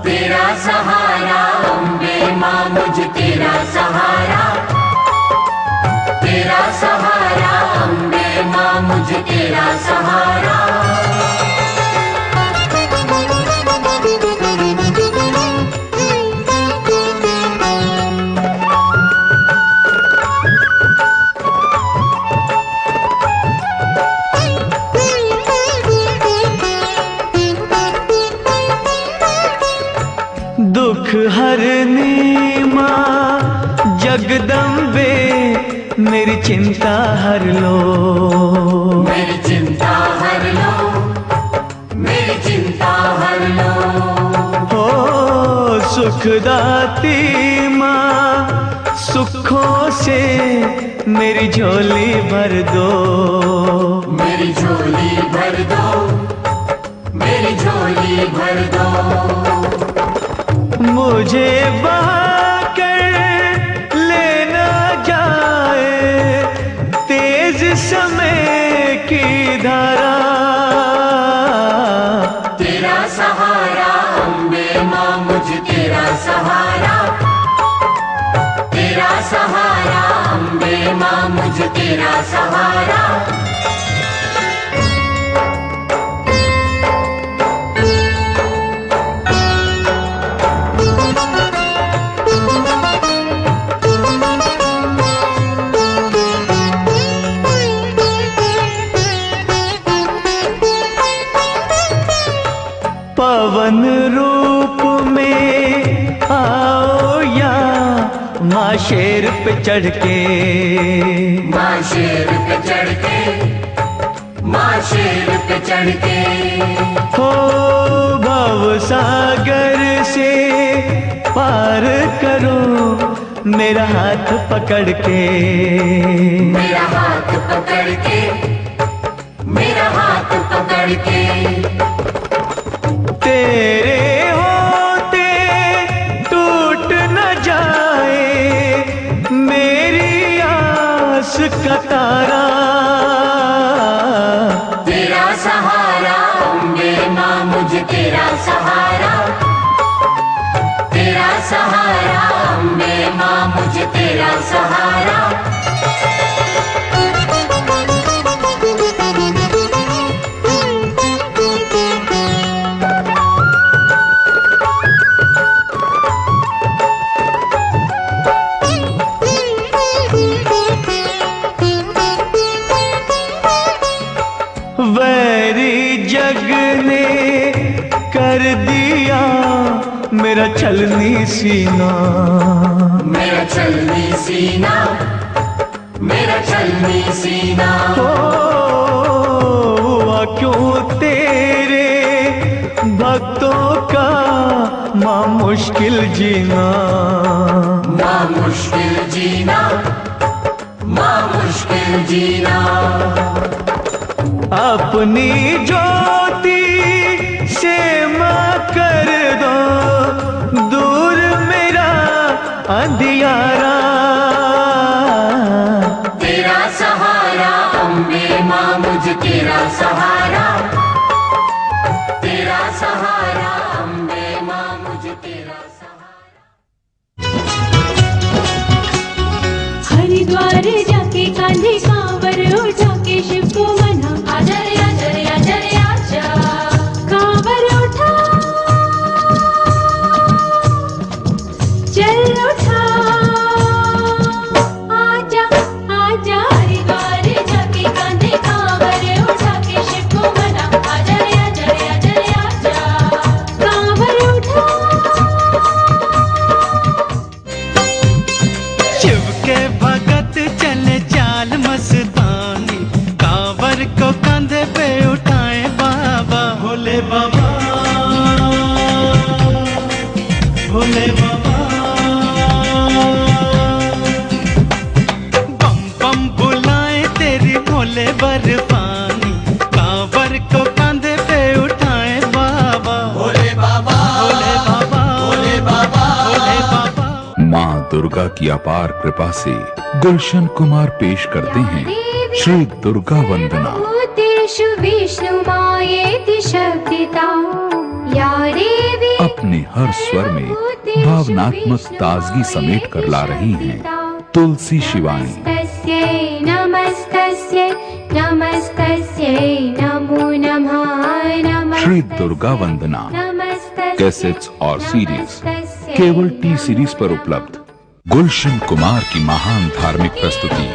तेरा सहारा अम्बे मां, मुझे तेरा सहारा, तेरा सहारा तेरा सहारा। दुख हरनी माँ जगदम्बे मेरी चिंता हर लो, मेरी चिंता हर लो, मेरी चिंता हर लो। हो सुखदाती माँ सुखों से मेरी झोली भर दो, मेरी झोली भर दो, मेरी झोली भर दो। मुझे बहाकर लेना जाए तेज समय की धारा, तेरा सहारा अम्बे माँ मुझे तेरा सहारा, तेरा सहारा अम्बे माँ मुझे तेरा सहारा। पवन रूप में आओ या माँ शेर पे चढ़ के, माँ शेर पे चढ़ के, माँ शेर पे चढ़ के। हो भव सागर से पार करो मेरा हाथ पकड़ के, मेरा हाथ पकड़ के, मेरा हाथ पकड़ के। तेरे होते टूट न जाए मेरी आस का तारा, तेरा सहारा अम्बे माँ मुझे तेरा सहारा, तेरा सहारा अम्बे माँ मुझे तेरा सहारा। वैरी जग ने कर दिया मेरा छलनी सीना, मेरा छलनी सीना, मेरा छलनी सीना। हो हुआ क्यों तेरे भक्तों का माँ मुश्किल जीना, माँ मुश्किल जीना, माँ मुश्किल जीना। अपनी ज्योति से माँ कर दो दूर मेरा अंधियारा, तेरा सहारा अम्बे माँ मुझे तेरा सहारा, तेरा सहारा अम्बे माँ मुझे तेरा सहारा। हरिद्वार जाके कांधे कांवर उठा के शिव को मना, आजा रे आजा रे आजा रे आजा। कांवर उठा चल उठा, आजा आजा हरिद्वार जाके कांधे कांवर उठा के शिव को मना, आजा रे आजा रे आजा रे आजा। कांवर उठा शिव के भगत चले चाल मस्तानी, कांवर को कंधे पे उठाए बाबा, भोले बाबा, भोले बाबा। बम बम बुलाए तेरी भोले बर्फानी, कांवर को कंधे पे उठाए बाबा, भोले बाबा, भोले बाबा, भोले बाबा, भोले बाबा। माँ दुर्गा की अपार कृपा से गुलशन कुमार पेश करते हैं श्री दुर्गा वंदना। भूतेषु विष्णुमायेति शब्दिता, या देवी अपने हर स्वर में भावनात्मक ताजगी समेट कर ला रही हैं तुलसी शिवानी। नमस्तस्यै नमस्तस्यै नमो नमः नमः श्री दुर्गा वंदना नमस्तस्यै कैसेट्स और सीरीज नमस्तस्यै केवल टी सीरीज पर उपलब्ध। गुलशन कुमार की महान धार्मिक प्रस्तुति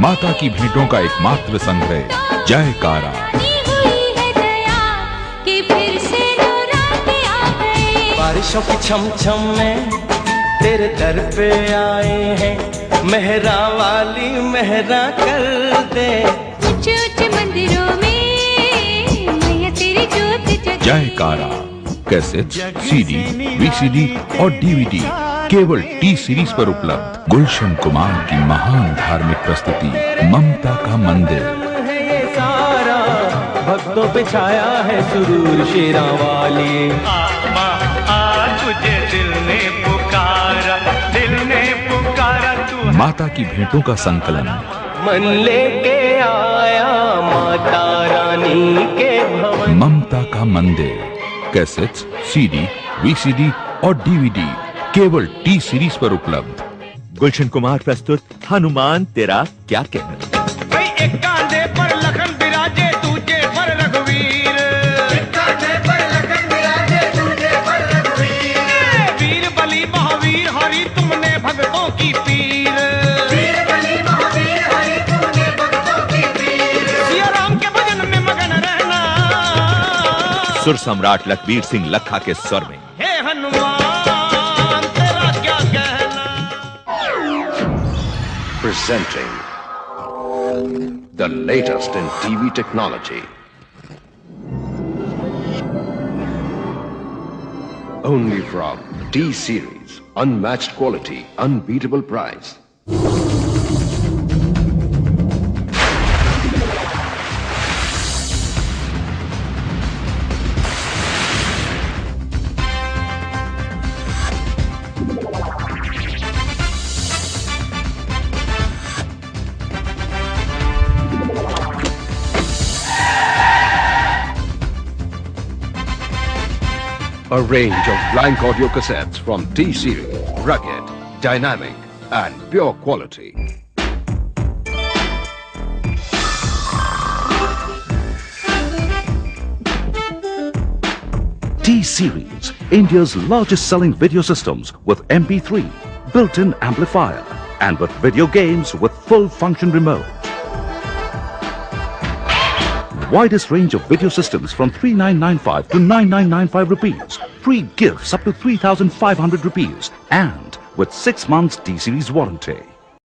माता की भेंटों का एकमात्र संग्रह जयकारा। हुई है दया कि फिर से नौरात आ गए। बारिशों की छम छम में तेरे दर पे आए हैं, मेहरा वाली मेहरा कर दे। ऊंचे ऊंचे मंदिरों में मैया तेरी जोत जगे। जयकारा कैसेट्स, सीडी, वीसीडी और डीवीडी केवल टी सीरीज पर उपलब्ध। गुलशन कुमार की महान धार्मिक प्रस्तुति ममता का मंदिर है ये सारा भक्तों पे छाया है सुरूर शेरा वाली। तुझे दिल ने पुकारा तू। माता की भेंटों का संकलन मन लेके आया माता रानी के भवन। ममता का मंदिर कैसेट्स, सीडी, वीसीडी और डीवीडी केवल टी सीरीज पर उपलब्ध। गुलशन कुमार प्रस्तुत हनुमान तेरा क्या कहना। भाई एक कांधे पर लखन विराजे, दूजे पर रघुवीर। एक कांधे पर लखन विराजे, दूजे पर रघुवीर। वीर बली महावीर हरि तुमने भक्तों की पीर। वीर बली महावीर हरि तुमने भक्तों की पीर। सिया राम के भजन में मगन रहना। सुर सम्राट लखबीर सिंह लखा के स्वर में हे हनुमान तेरा क्या कहना। Presenting the latest in TV technology. Only from T-Series. Unmatched quality, unbeatable price. A range of blank audio cassettes from T-Series. Rugged, dynamic, and pure quality. T-Series, India's largest selling video systems with MP3, built-in amplifier, and with video games with full function remote. Widest range of video systems from 3995 to 9995 rupees. Free gifts up to 3500 rupees and with 6 months T-Series warranty.